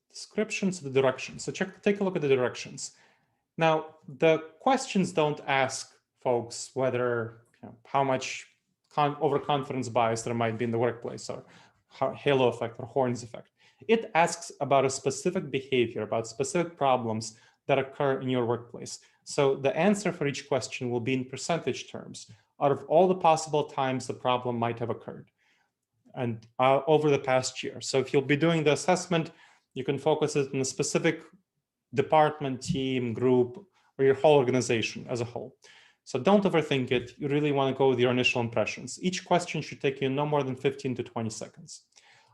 Descriptions, the directions. So take a look at the directions. Now, the questions don't ask folks whether, how much overconfidence bias there might be in the workplace, or halo effect or horns effect. It asks about a specific behavior, about specific problems that occur in your workplace. So the answer for each question will be in percentage terms out of all the possible times the problem might have occurred and over the past year. So if you'll be doing the assessment, you can focus it on a specific department, team, group, or your whole organization as a whole. So don't overthink it. You really want to go with your initial impressions. Each question should take you no more than 15 to 20 seconds.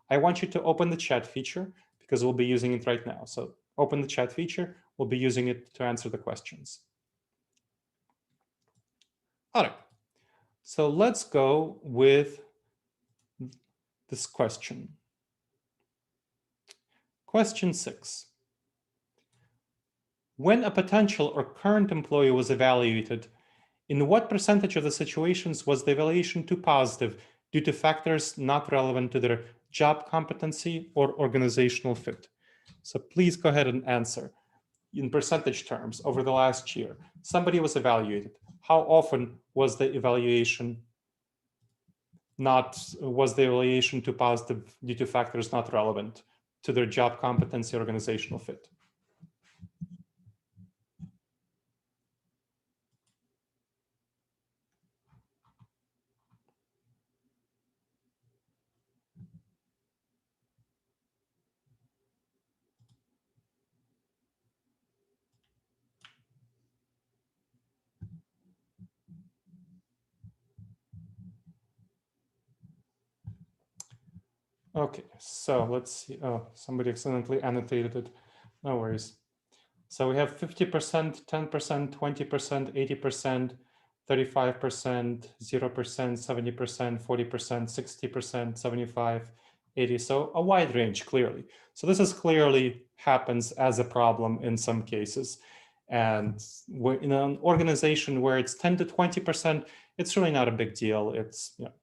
I want you to open the chat feature because we'll be using it right now. So open the chat feature. We'll be using it to answer the questions. All right. So let's go with this question. Question 6. When a potential or current employee was evaluated, in what percentage of the situations was the evaluation too positive due to factors not relevant to their job competency or organizational fit? So please go ahead and answer in percentage terms over the last year. Somebody was evaluated. How often was the evaluation too positive due to factors not relevant to their job competency, organizational fit? Okay, so let's see. Oh, somebody accidentally annotated it. No worries. So we have 50%, 10%, 20%, 80%, 35%, 0%, 70%, 40%, 60%, 75, 80. So a wide range, clearly. So this is clearly happens as a problem in some cases. And in an organization where it's 10 to 20%, it's really not a big deal. It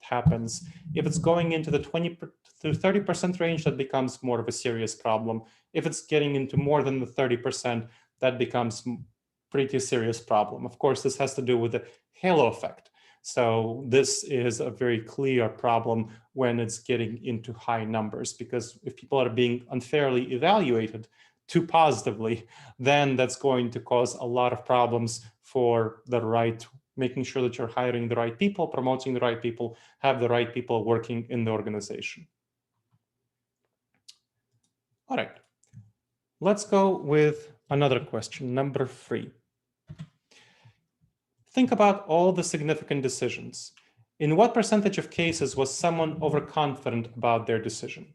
happens. If it's going into the 20 to 30% range, that becomes more of a serious problem. If it's getting into more than the 30%, that becomes pretty serious problem. Of course, this has to do with the halo effect. So this is a very clear problem when it's getting into high numbers, because if people are being unfairly evaluated too positively, then that's going to cause a lot of problems for the right, making sure that you're hiring the right people, promoting the right people, have the right people working in the organization. All right, let's go with another question, number 3. Think about all the significant decisions. In what percentage of cases was someone overconfident about their decision?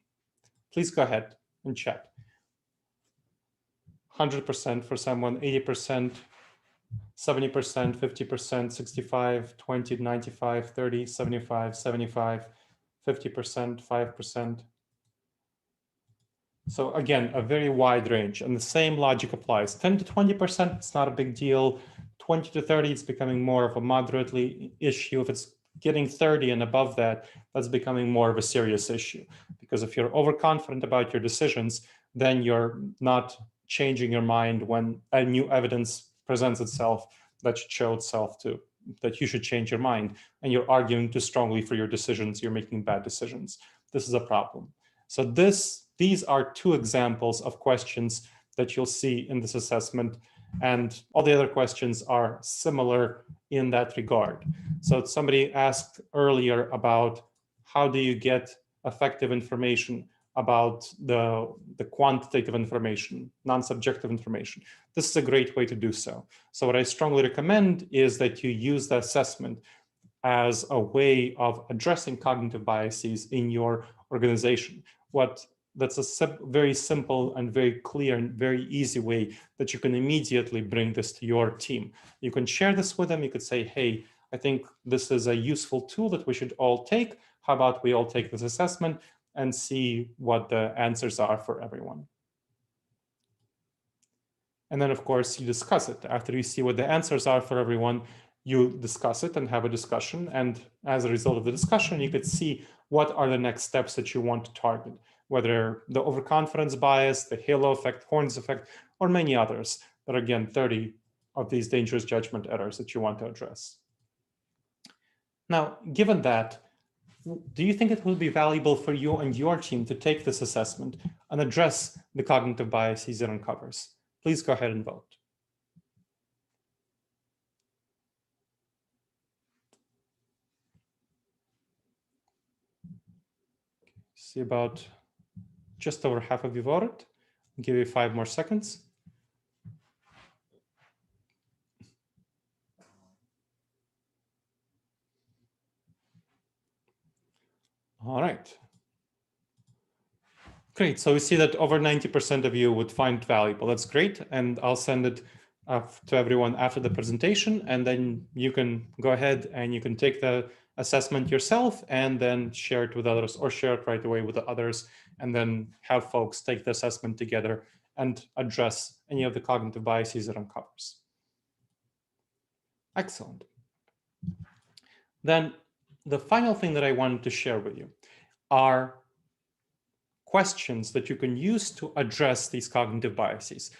Please go ahead and chat. 100% for someone, 80%, 70%, 50%, 65, 20, 95, 30, 75, 75, 50%, 5%. So again, a very wide range, and the same logic applies. 10 to 20%, it's not a big deal. 20 to 30, it's becoming more of a moderately issue. If it's getting 30 and above that, that's becoming more of a serious issue. Because if you're overconfident about your decisions, then you're not changing your mind when a new evidence presents itself that should show itself to that you should change your mind, and you're arguing too strongly for your decisions, you're making bad decisions. This is a problem. So these are 2 examples of questions that you'll see in this assessment, and all the other questions are similar in that regard. So somebody asked earlier about how do you get effective information about the quantitative information, non-subjective information. This is a great way to do so. So what I strongly recommend is that you use the assessment as a way of addressing cognitive biases in your organization. That's a very simple and very clear and very easy way that you can immediately bring this to your team. You can share this with them. You could say, hey, I think this is a useful tool that we should all take. How about we all take this assessment and see what the answers are for everyone? And then, of course, you discuss it. After you see what the answers are for everyone, you discuss it and have a discussion. And as a result of the discussion, you could see what are the next steps that you want to target, whether the overconfidence bias, the halo effect, Horn's effect, or many others. But again, 30 of these dangerous judgment errors that you want to address. Now, given that, do you think it will be valuable for you and your team to take this assessment and address the cognitive biases it uncovers? Please go ahead and vote. See about just over half of you voted. I'll give you 5 more seconds. All right. Great. So we see that over 90% of you would find it valuable. That's great. And I'll send it to everyone after the presentation. And then you can go ahead and you can take the assessment yourself and then share it with others, or share it right away with the others, and then have folks take the assessment together and address any of the cognitive biases it uncovers. Excellent. Then the final thing that I wanted to share with you are questions that you can use to address these cognitive biases.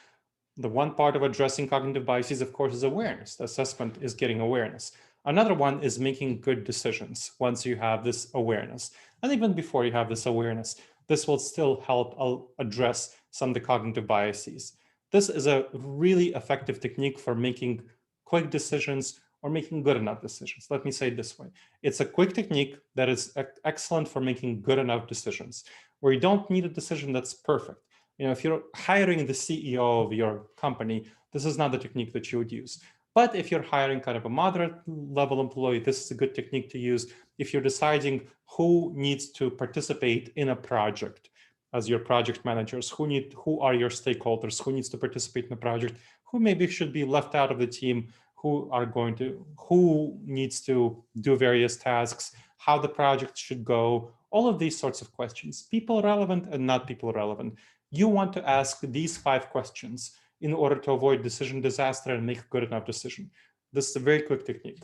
The one part of addressing cognitive biases, of course, is awareness. The assessment is getting awareness. Another one is making good decisions once you have this awareness. And even before you have this awareness, this will still help address some of the cognitive biases. This is a really effective technique for making quick decisions or making good enough decisions. Let me say it this way. It's a quick technique that is excellent for making good enough decisions, where you don't need a decision that's perfect. If you're hiring the CEO of your company, this is not the technique that you would use. But if you're hiring kind of a moderate level employee, this is a good technique to use. If you're deciding who needs to participate in a project as your project managers, who are your stakeholders, who needs to participate in the project, who maybe should be left out of the team, who needs to do various tasks, how the project should go, all of these sorts of questions, people relevant and not people relevant. You want to ask these 5 questions in order to avoid decision disaster and make a good enough decision. This is a very quick technique.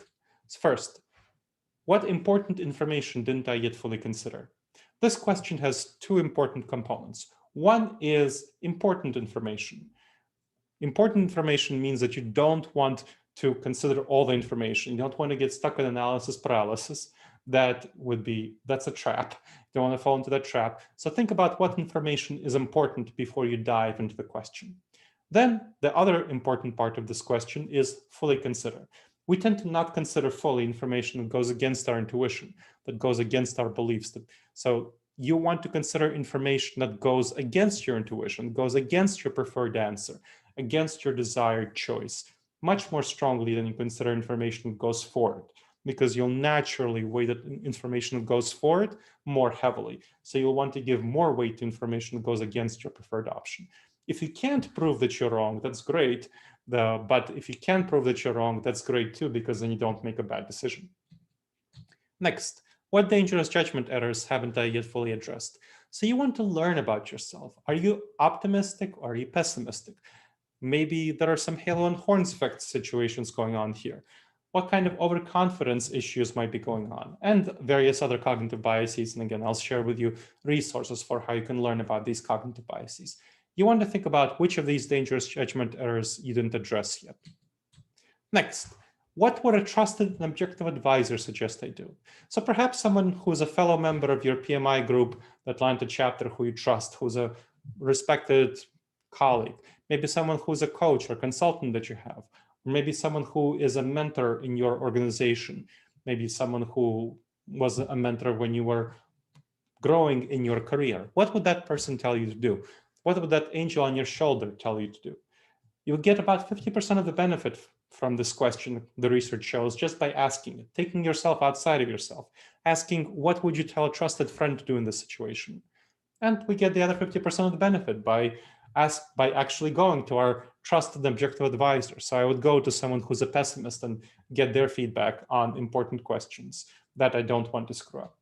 First, what important information didn't I yet fully consider? This question has 2 important components. One is important information. Important information means that you don't want to consider all the information. You don't want to get stuck in analysis paralysis. That's a trap. You don't want to fall into that trap. So think about what information is important before you dive into the question. Then the other important part of this question is fully consider. We tend to not consider fully information that goes against our intuition, that goes against our beliefs. So you want to consider information that goes against your intuition, goes against your preferred answer, against your desired choice, much more strongly than you consider information that goes forward, because you'll naturally weigh that information that goes forward more heavily. So you'll want to give more weight to information that goes against your preferred option. If you can't prove that you're wrong, that's great. But if you can prove that you're wrong, that's great too, because then you don't make a bad decision. Next, what dangerous judgment errors haven't I yet fully addressed? So you want to learn about yourself. Are you optimistic or are you pessimistic? Maybe there are some halo and horns effect situations going on here. What kind of overconfidence issues might be going on, and various other cognitive biases. And again, I'll share with you resources for how you can learn about these cognitive biases. You want to think about which of these dangerous judgment errors you didn't address yet. Next, what would a trusted and objective advisor suggest I do? So perhaps someone who's a fellow member of your PMI group, the Atlanta chapter, who you trust, who's a respected colleague, maybe someone who's a coach or consultant that you have, or maybe someone who is a mentor in your organization, maybe someone who was a mentor when you were growing in your career. What would that person tell you to do? What would that angel on your shoulder tell you to do? You'll get about 50% of the benefit from this question, the research shows, just by asking it, taking yourself outside of yourself, asking what would you tell a trusted friend to do in this situation? And we get the other 50% of the benefit by actually going to our trusted objective advisor. So I would go to someone who's a pessimist and get their feedback on important questions that I don't want to screw up.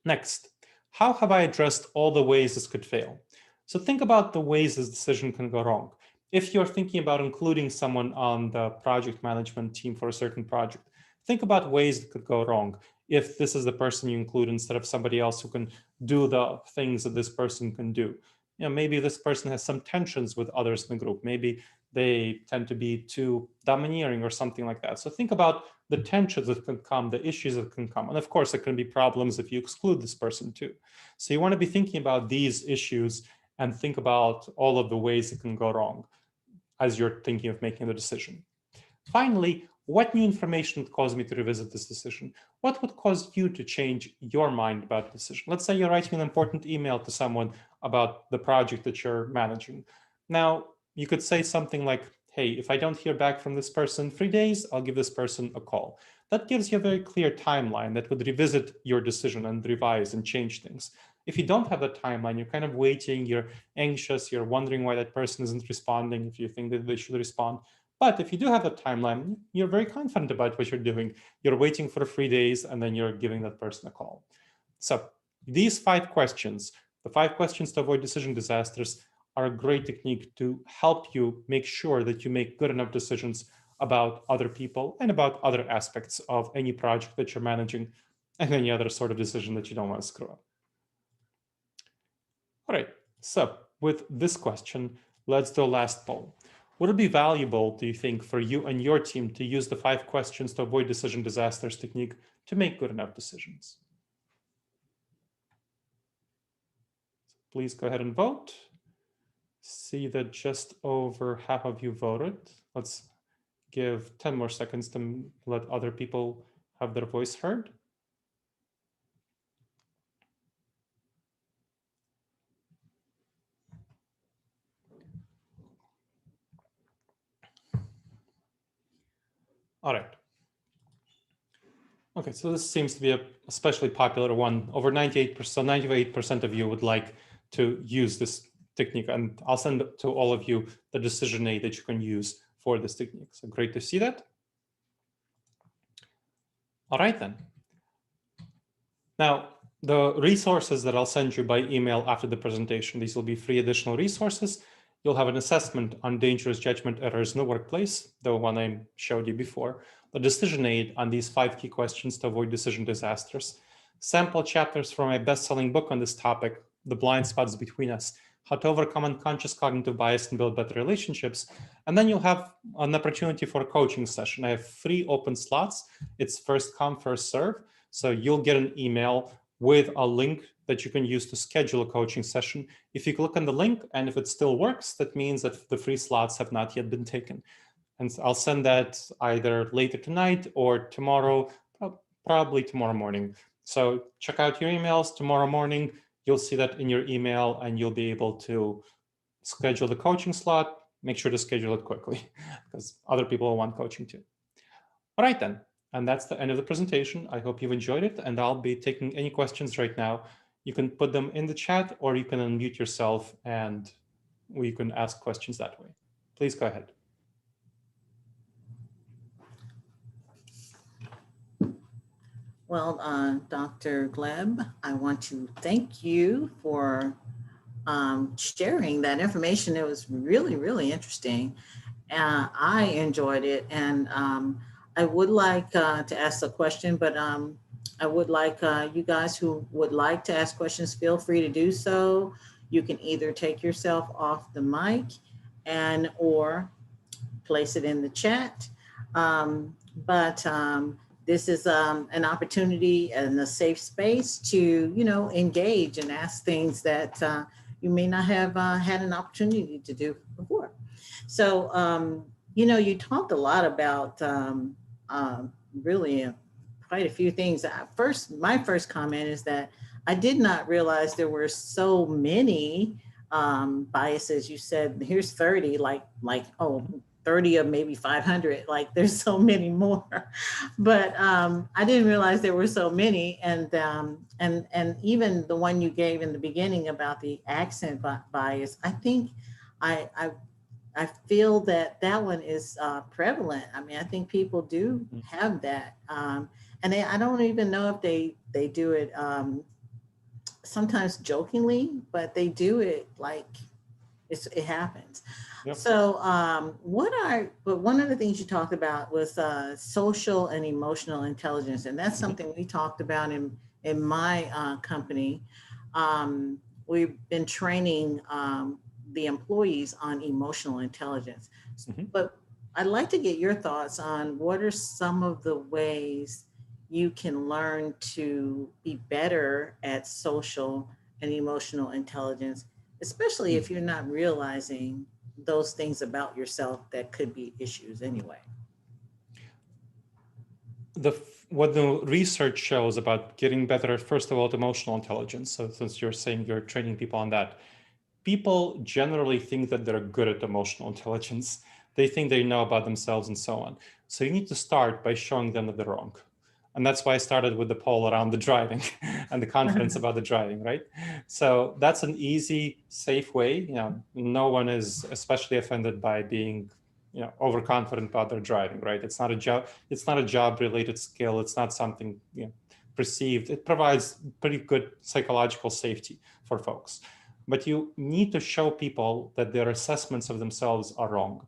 Next, how have I addressed all the ways this could fail? So think about the ways this decision can go wrong. If you're thinking about including someone on the project management team for a certain project, think about ways it could go wrong. If this is the person you include instead of somebody else who can do the things that this person can do. Maybe this person has some tensions with others in the group. Maybe they tend to be too domineering or something like that. So think about the tensions that can come, the issues that can come. And of course, there can be problems if you exclude this person too. So you want to be thinking about these issues and think about all of the ways it can go wrong as you're thinking of making the decision. Finally, what new information would cause me to revisit this decision? What would cause you to change your mind about the decision? Let's say you're writing an important email to someone about the project that you're managing. Now, you could say something like, hey, if I don't hear back from this person in 3 days, I'll give this person a call. That gives you a very clear timeline that would revisit your decision and revise and change things. If you don't have that timeline, you're kind of waiting, you're anxious, you're wondering why that person isn't responding, if you think that they should respond. But if you do have that timeline, you're very confident about what you're doing. You're waiting for 3 days, and then you're giving that person a call. So these 5 questions, the 5 questions to avoid decision disasters, are a great technique to help you make sure that you make good enough decisions about other people and about other aspects of any project that you're managing and any other sort of decision that you don't want to screw up. All right, so with this question, let's do a last poll. Would it be valuable, do you think, for you and your team to use the 5 questions to avoid decision disasters technique to make good enough decisions? Please go ahead and vote. See that just over half of you voted. Let's give 10 more seconds to let other people have their voice heard. All right. Okay, so this seems to be a especially popular one. Over 98% of you would like to use this technique, and I'll send to all of you the decision aid that you can use for this technique. So great to see that. All right then. Now, the resources that I'll send you by email after the presentation, these will be free additional resources. You'll have an assessment on dangerous judgment errors in the workplace, the one I showed you before, the decision aid on these 5 key questions to avoid decision disasters, sample chapters from my best-selling book on this topic, The Blind Spots Between Us, How to Overcome Unconscious Cognitive Bias and Build Better Relationships. And then you'll have an opportunity for a coaching session. I have 3 open slots. It's first come, first serve. So you'll get an email with a link that you can use to schedule a coaching session. If you click on the link and if it still works, that means that the free slots have not yet been taken. And I'll send that either later tonight or tomorrow, probably tomorrow morning. So check out your emails tomorrow morning. You'll see that in your email and you'll be able to schedule the coaching slot. Make sure to schedule it quickly because other people will want coaching too. All right then. And that's the end of the presentation. I hope you've enjoyed it, and I'll be taking any questions right now. You can put them in the chat or you can unmute yourself and we can ask questions that way. Please go ahead. Well, Dr. Gleb, I want to thank you for sharing that information. It was really, really interesting. I enjoyed it, and I would like to ask a question, but I would like you guys who would like to ask questions, feel free to do so. You can either take yourself off the mic and or place it in the chat. This is an opportunity and a safe space to, engage and ask things that you may not have had an opportunity to do before. So, you talked a lot about really quite a few things. My first comment is that I did not realize there were so many biases. You said here's 30, like 30 of maybe 500, like there's so many more, but I didn't realize there were so many. And even the one you gave in the beginning about the accent bias, I think I feel that one is prevalent. I mean, I think people do have that. And I don't even know if they do it sometimes jokingly, but they do it like it happens. Yep. So but one of the things you talked about was social and emotional intelligence. And that's something we talked about in my company. We've been training the employees on emotional intelligence. Mm-hmm. But I'd like to get your thoughts on what are some of the ways you can learn to be better at social and emotional intelligence, especially if you're not realizing those things about yourself that could be issues anyway. What the research shows about getting better, first of all, at emotional intelligence. So since you're saying you're training people on that, people generally think that they're good at emotional intelligence. They think they know about themselves and so on. So you need to start by showing them that they're wrong. And that's why I started with the poll around the driving and the confidence about the driving, right? So that's an easy, safe way. No one is especially offended by being, overconfident about their driving, right? It's not a job. It's not a job-related skill. It's not something perceived. It provides pretty good psychological safety for folks. but you need to show people that their assessments of themselves are wrong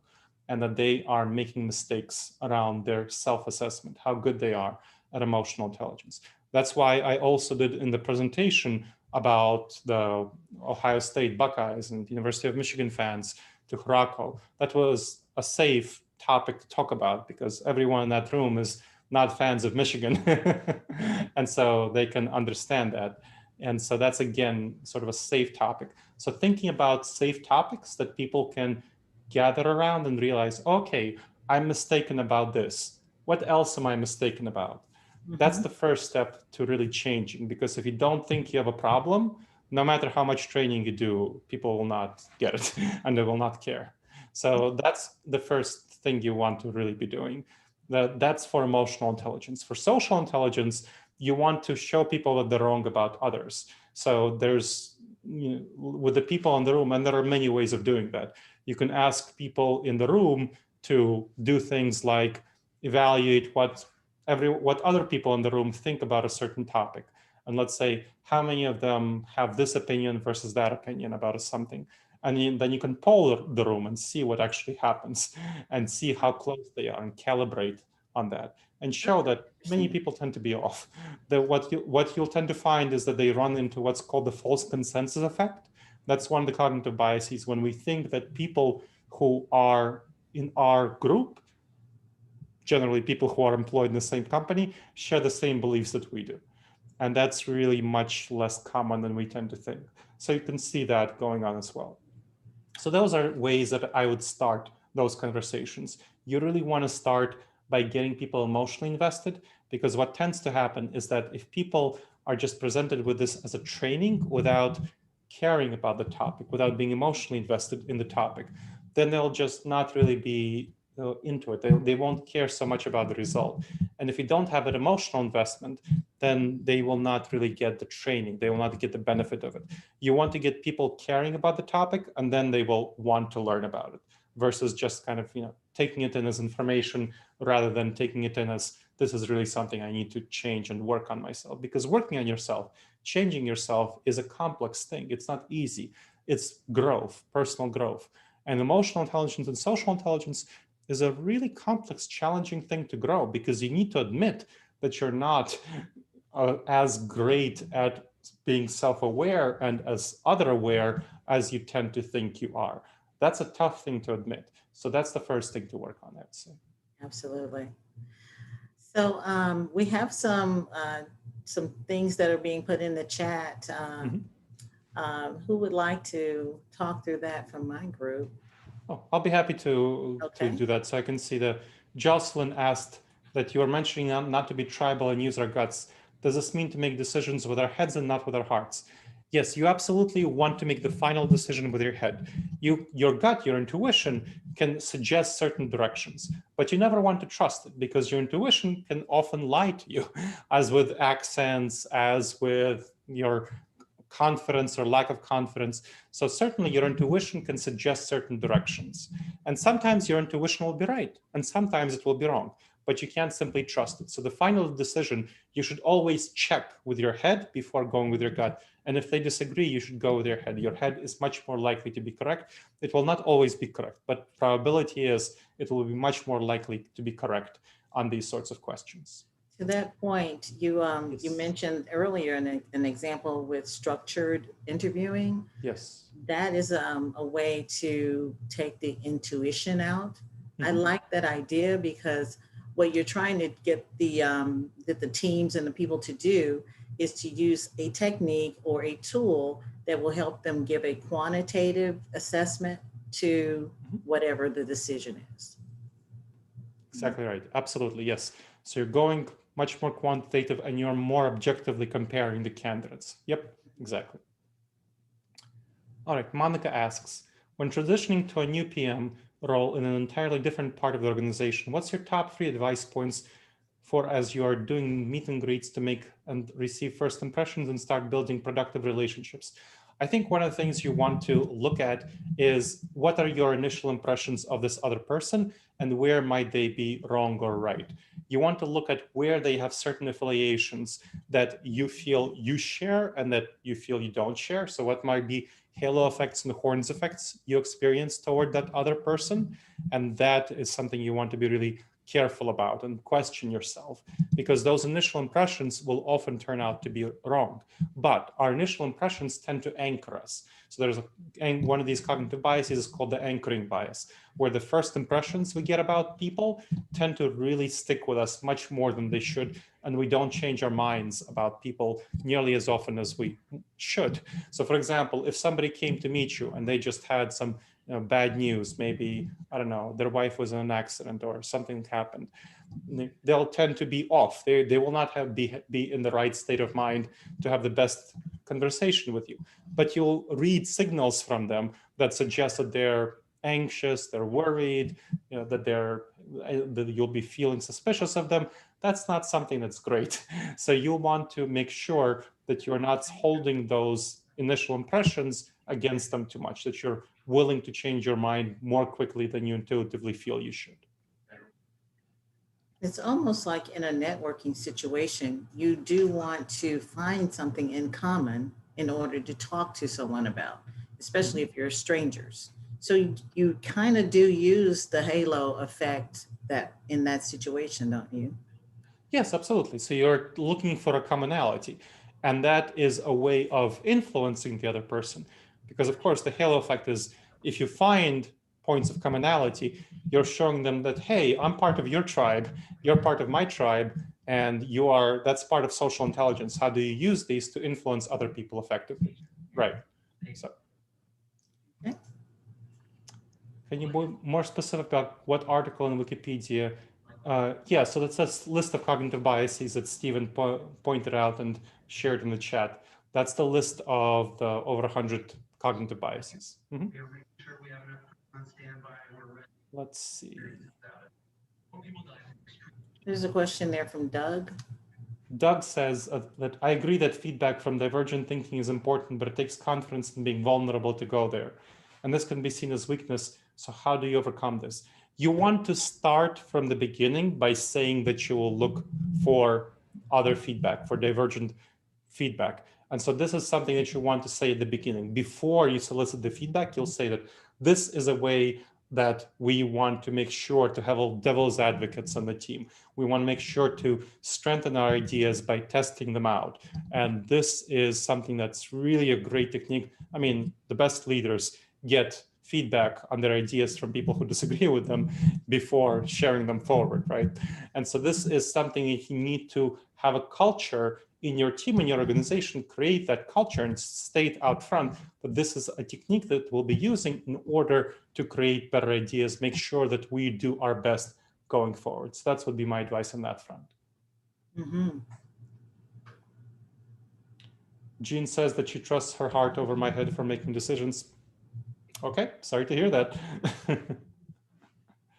and that they are making mistakes around their self-assessment, how good they are at emotional intelligence. That's why I also did in the presentation about the Ohio State Buckeyes and University of Michigan fans to Hurako. That was a safe topic to talk about because everyone in that room is not fans of Michigan. And so they can understand that. And so that's, again, sort of a safe topic. So thinking about safe topics that people can gather around and realize, okay, I'm mistaken about this. What else am I mistaken about? That's the first step to really changing, because if you don't think you have a problem, no matter how much training you do, people will not get it and they will not care. So that's the first thing you want to really be doing. That's for emotional intelligence. For social intelligence, you want to show people that they're wrong about others. So there's, with the people in the room, and there are many ways of doing that. You can ask people in the room to do things like evaluate what other people in the room think about a certain topic. And let's say, how many of them have this opinion versus that opinion about something? And then you can poll the room and see what actually happens and see how close they are and calibrate on that and show that many people tend to be off. What you'll tend to find is that they run into what's called the false consensus effect. That's one of the cognitive biases, when we think that people who are in our group, generally people who are employed in the same company, share the same beliefs that we do. And that's really much less common than we tend to think. So you can see that going on as well. So those are ways that I would start those conversations. You really want to start by getting people emotionally invested, because what tends to happen is that if people are just presented with this as a training without caring about the topic, without being emotionally invested in the topic, then they'll just not really be into it. They won't care so much about the result. And if you don't have an emotional investment, then they will not really get the training. They will not get the benefit of it. You want to get people caring about the topic, and then they will want to learn about it, versus just kind of, taking it in as information rather than taking it in as, this is really something I need to change and work on myself. Because working on yourself, changing yourself, is a complex thing. It's not easy. It's growth, personal growth. And emotional intelligence and social intelligence is a really complex, challenging thing to grow, because you need to admit that you're not as great at being self-aware and as other-aware as you tend to think you are. That's a tough thing to admit. So that's the first thing to work on, I'd say. Absolutely. So we have some things that are being put in the chat. Who would like to talk through that from my group? Oh, I'll be happy to do that. So I can see that Jocelyn asked that you are mentioning not to be tribal and use our guts. Does this mean to make decisions with our heads and not with our hearts? Yes, you absolutely want to make the final decision with your head. Your gut, your intuition can suggest certain directions, but you never want to trust it, because your intuition can often lie to you, as with accents, as with your confidence or lack of confidence. So certainly your intuition can suggest certain directions. And sometimes your intuition will be right, and sometimes it will be wrong, but you can't simply trust it. So the final decision, you should always check with your head before going with your gut. And if they disagree, you should go with your head. Your head is much more likely to be correct. It will not always be correct, but probability is it will be much more likely to be correct on these sorts of questions. To that point, you mentioned earlier an example with structured interviewing. Yes. That is a way to take the intuition out. I like that idea, because what you're trying to get the teams and the people to do is to use a technique or a tool that will help them give a quantitative assessment to whatever the decision is. Exactly right. Absolutely, yes. So you're going much more quantitative and you're more objectively comparing the candidates. Yep, exactly. All right, Monica asks, when transitioning to a new PM role in an entirely different part of the organization, what's your top 3 advice points for as you are doing meet and greets to make and receive first impressions and start building productive relationships? I think one of the things you want to look at is, what are your initial impressions of this other person and where might they be wrong or right? You want to look at where they have certain affiliations that you feel you share and that you feel you don't share. So what might be halo effects and horns effects you experience toward that other person. And that is something you want to be really careful about and question yourself, because those initial impressions will often turn out to be wrong. But our initial impressions tend to anchor us. So there's one of these cognitive biases is called the anchoring bias, where the first impressions we get about people tend to really stick with us much more than they should, and we don't change our minds about people nearly as often as we should. So for example, if somebody came to meet you and they just had some bad news, maybe, I don't know, their wife was in an accident or something happened, they'll tend to be off. They will not be in the right state of mind to have the best conversation with you. But you'll read signals from them that suggest that they're anxious, they're worried, that you'll be feeling suspicious of them. That's not something that's great. So you want to make sure that you're not holding those initial impressions against them too much, that you're willing to change your mind more quickly than you intuitively feel you should. It's almost like in a networking situation, you do want to find something in common in order to talk to someone about, especially if you're strangers. So you kind of do use the halo effect that in that situation, don't you? Yes, absolutely. So you're looking for a commonality, and that is a way of influencing the other person. Because, of course, the halo effect is if you find points of commonality, you're showing them that, hey, I'm part of your tribe, you're part of my tribe, and that's part of social intelligence. How do you use these to influence other people effectively? Right. So, Okay. can you be more specific about what article in Wikipedia? Yeah, so that's a list of cognitive biases that Stephen pointed out and shared in the chat. That's the list of the over 100 cognitive biases. Let's see. There's a question there from Doug. Doug says that I agree that feedback from divergent thinking is important, but it takes confidence in being vulnerable to go there. And this can be seen as weakness. So how do you overcome this? You want to start from the beginning by saying that you will look for other feedback, for divergent feedback. And so this is something that you want to say at the beginning. Before you solicit the feedback, you'll say that this is a way that we want to make sure to have all devil's advocates on the team. We want to make sure to strengthen our ideas by testing them out. And this is something that's really a great technique. I mean, the best leaders get feedback on their ideas from people who disagree with them before sharing them forward, right? And so this is something you need to have a culture in your team, in your organization, create that culture and state out front that this is a technique that we'll be using in order to create better ideas, make sure that we do our best going forward. So that's would be my advice on that front. Mm-hmm. Jean says that she trusts her heart over my head for making decisions. Okay, sorry to hear that.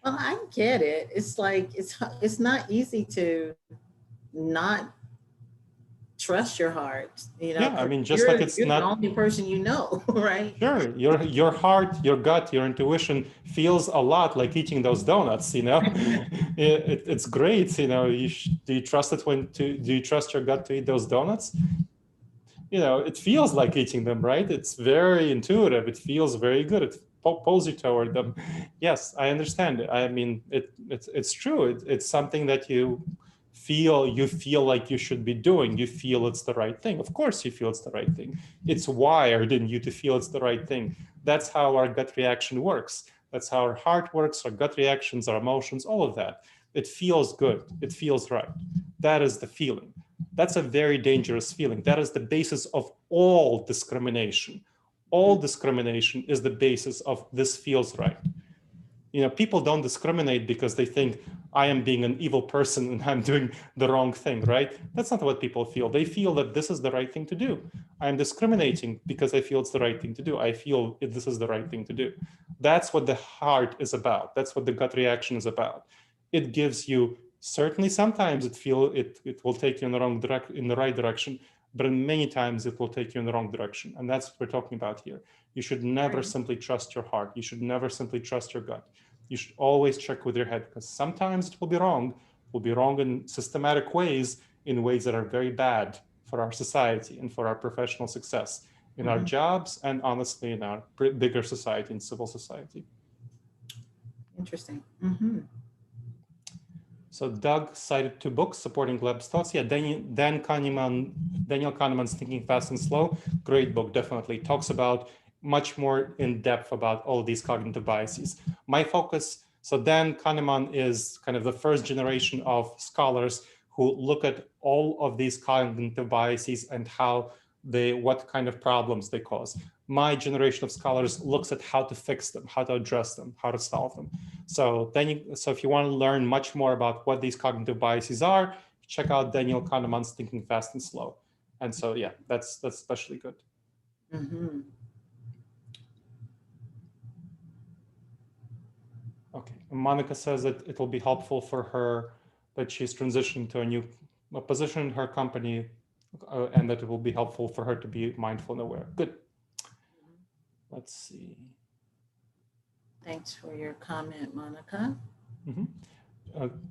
Well, I get it. It's like it's not easy to not trust your heart, Yeah, I mean, just you're like it's you're the not only person you know, right? sure. Your heart, your gut, your intuition feels a lot like eating those donuts. It's great. Do you trust it do you trust your gut to eat those donuts? It feels like eating them, right? It's very intuitive. It feels very good. It pulls you toward them. Yes, I understand it. I mean, it's true. It's something that you feel like you should be doing. You feel it's the right thing. Of course you feel it's the right thing. It's wired in you to feel it's the right thing. That's how our gut reaction works. That's how our heart works, our gut reactions, our emotions, all of that. It feels good. It feels right. That is the feeling. That's a very dangerous feeling. That is the basis of all discrimination. All discrimination is the basis of this feels right. People don't discriminate because they think I am being an evil person and I'm doing the wrong thing, right? That's not what people feel. They feel that this is the right thing to do. I'm discriminating because I feel it's the right thing to do. I feel this is the right thing to do. That's what the heart is about. That's what the gut reaction is about. It gives you certainly sometimes it will take you in the right direction, but many times it will take you in the wrong direction. And that's what we're talking about here. You should never simply trust your heart. You should never simply trust your gut. You should always check with your head, because sometimes it will be wrong. It will be wrong in systematic ways, in ways that are very bad for our society and for our professional success. in our jobs and honestly in our bigger society, in civil society. Interesting. So Doug cited 2 books supporting Gleb's thoughts. Yeah, Daniel Kahneman's Thinking Fast and Slow, great book, definitely. Talks about much more in depth about all these cognitive biases. My focus, so Dan Kahneman is kind of the first generation of scholars who look at all of these cognitive biases and how what kind of problems they cause. My generation of scholars looks at how to fix them, how to address them, how to solve them. So if you want to learn much more about what these cognitive biases are, check out Daniel Kahneman's Thinking Fast and Slow. And so yeah, that's especially good. Okay, Monica says that it will be helpful for her that she's transitioning to a new position in her company, and that it will be helpful for her to be mindful and aware. Good. Let's see. Thanks for your comment, Monica.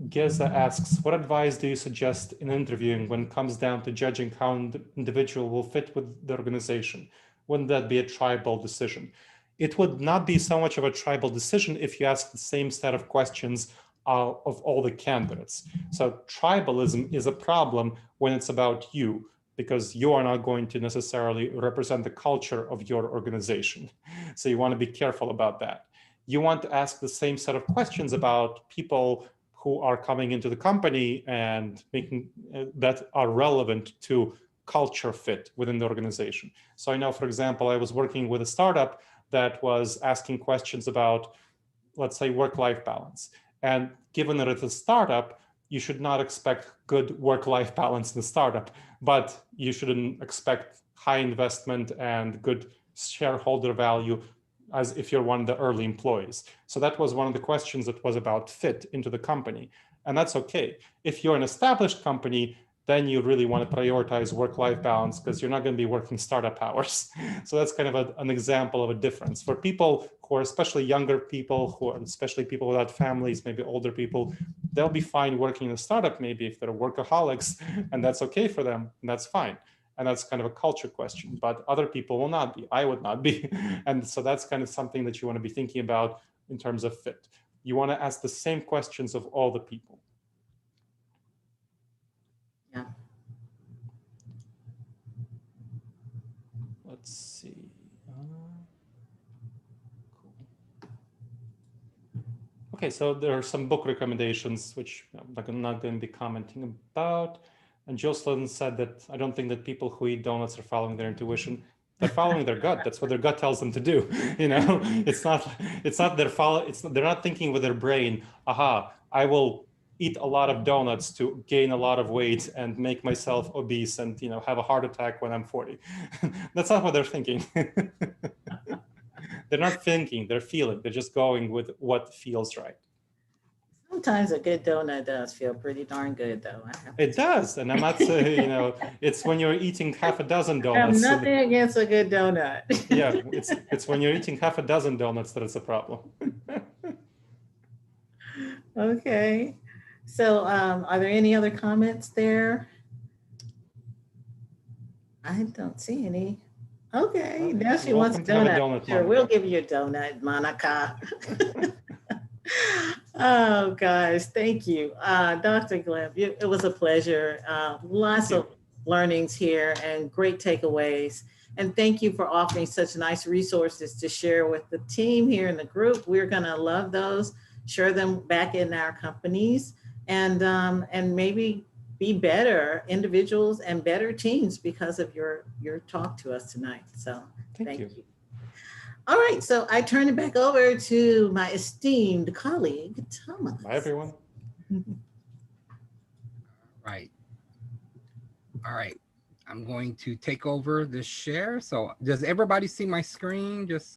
Geza asks, what advice do you suggest in interviewing when it comes down to judging how an individual will fit with the organization? Wouldn't that be a tribal decision? It would not be so much of a tribal decision if you ask the same set of questions of all the candidates. So tribalism is a problem when it's about you, because you are not going to necessarily represent the culture of your organization. So you want to be careful about that. You want to ask the same set of questions about people who are coming into the company and making that are relevant to culture fit within the organization. So I know, for example, I was working with a startup that was asking questions about, let's say, work-life balance. And given that it's a startup, you should not expect good work-life balance in the startup, but you shouldn't expect high investment and good shareholder value as if you're one of the early employees. So that was one of the questions that was about fit into the company. And that's okay. If you're an established company, then you really want to prioritize work-life balance because you're not going to be working startup hours. So that's kind of an example of a difference. For people who are especially younger people, who are especially people without families, maybe older people, they'll be fine working in a startup maybe if they're workaholics, and that's okay for them, and that's fine. And that's kind of a culture question, but other people will not be. I would not be. And so that's kind of something that you want to be thinking about in terms of fit. You want to ask the same questions of all the people. Yeah. Let's see. Cool. Okay, so there are some book recommendations, which I'm not going to be commenting about. And Jocelyn said that I don't think that people who eat donuts are following their intuition. They're following their gut. That's what their gut tells them to do. You know, it's not they're not thinking with their brain, aha, I will eat a lot of donuts to gain a lot of weight and make myself obese and, you know, have a heart attack when I'm 40. That's not what they're thinking. They're not thinking, they're feeling. They're just going with what feels right. Sometimes a good donut does feel pretty darn good, though. It does, and I'm not saying, you know, it's when you're eating half a dozen I have donuts. nothing against a good donut. Yeah, it's when you're eating half a dozen donuts that it's a problem. Okay. So are there any other comments there? I don't see any. Okay, now she wants a donut. Sure, we'll give you a donut, Monica. Oh, guys, thank you. Dr. Gleb, it was a pleasure. Lots of learnings here and great takeaways. And thank you for offering such nice resources to share with the team here in the group. We're gonna love those, share them back in our companies, and maybe be better individuals and better teams because of your talk to us tonight. So thank you. All right, so I turn it back over to my esteemed colleague, Thomas. Bye, everyone. Right. All right. I'm going to take over the share. So does everybody see my screen? Just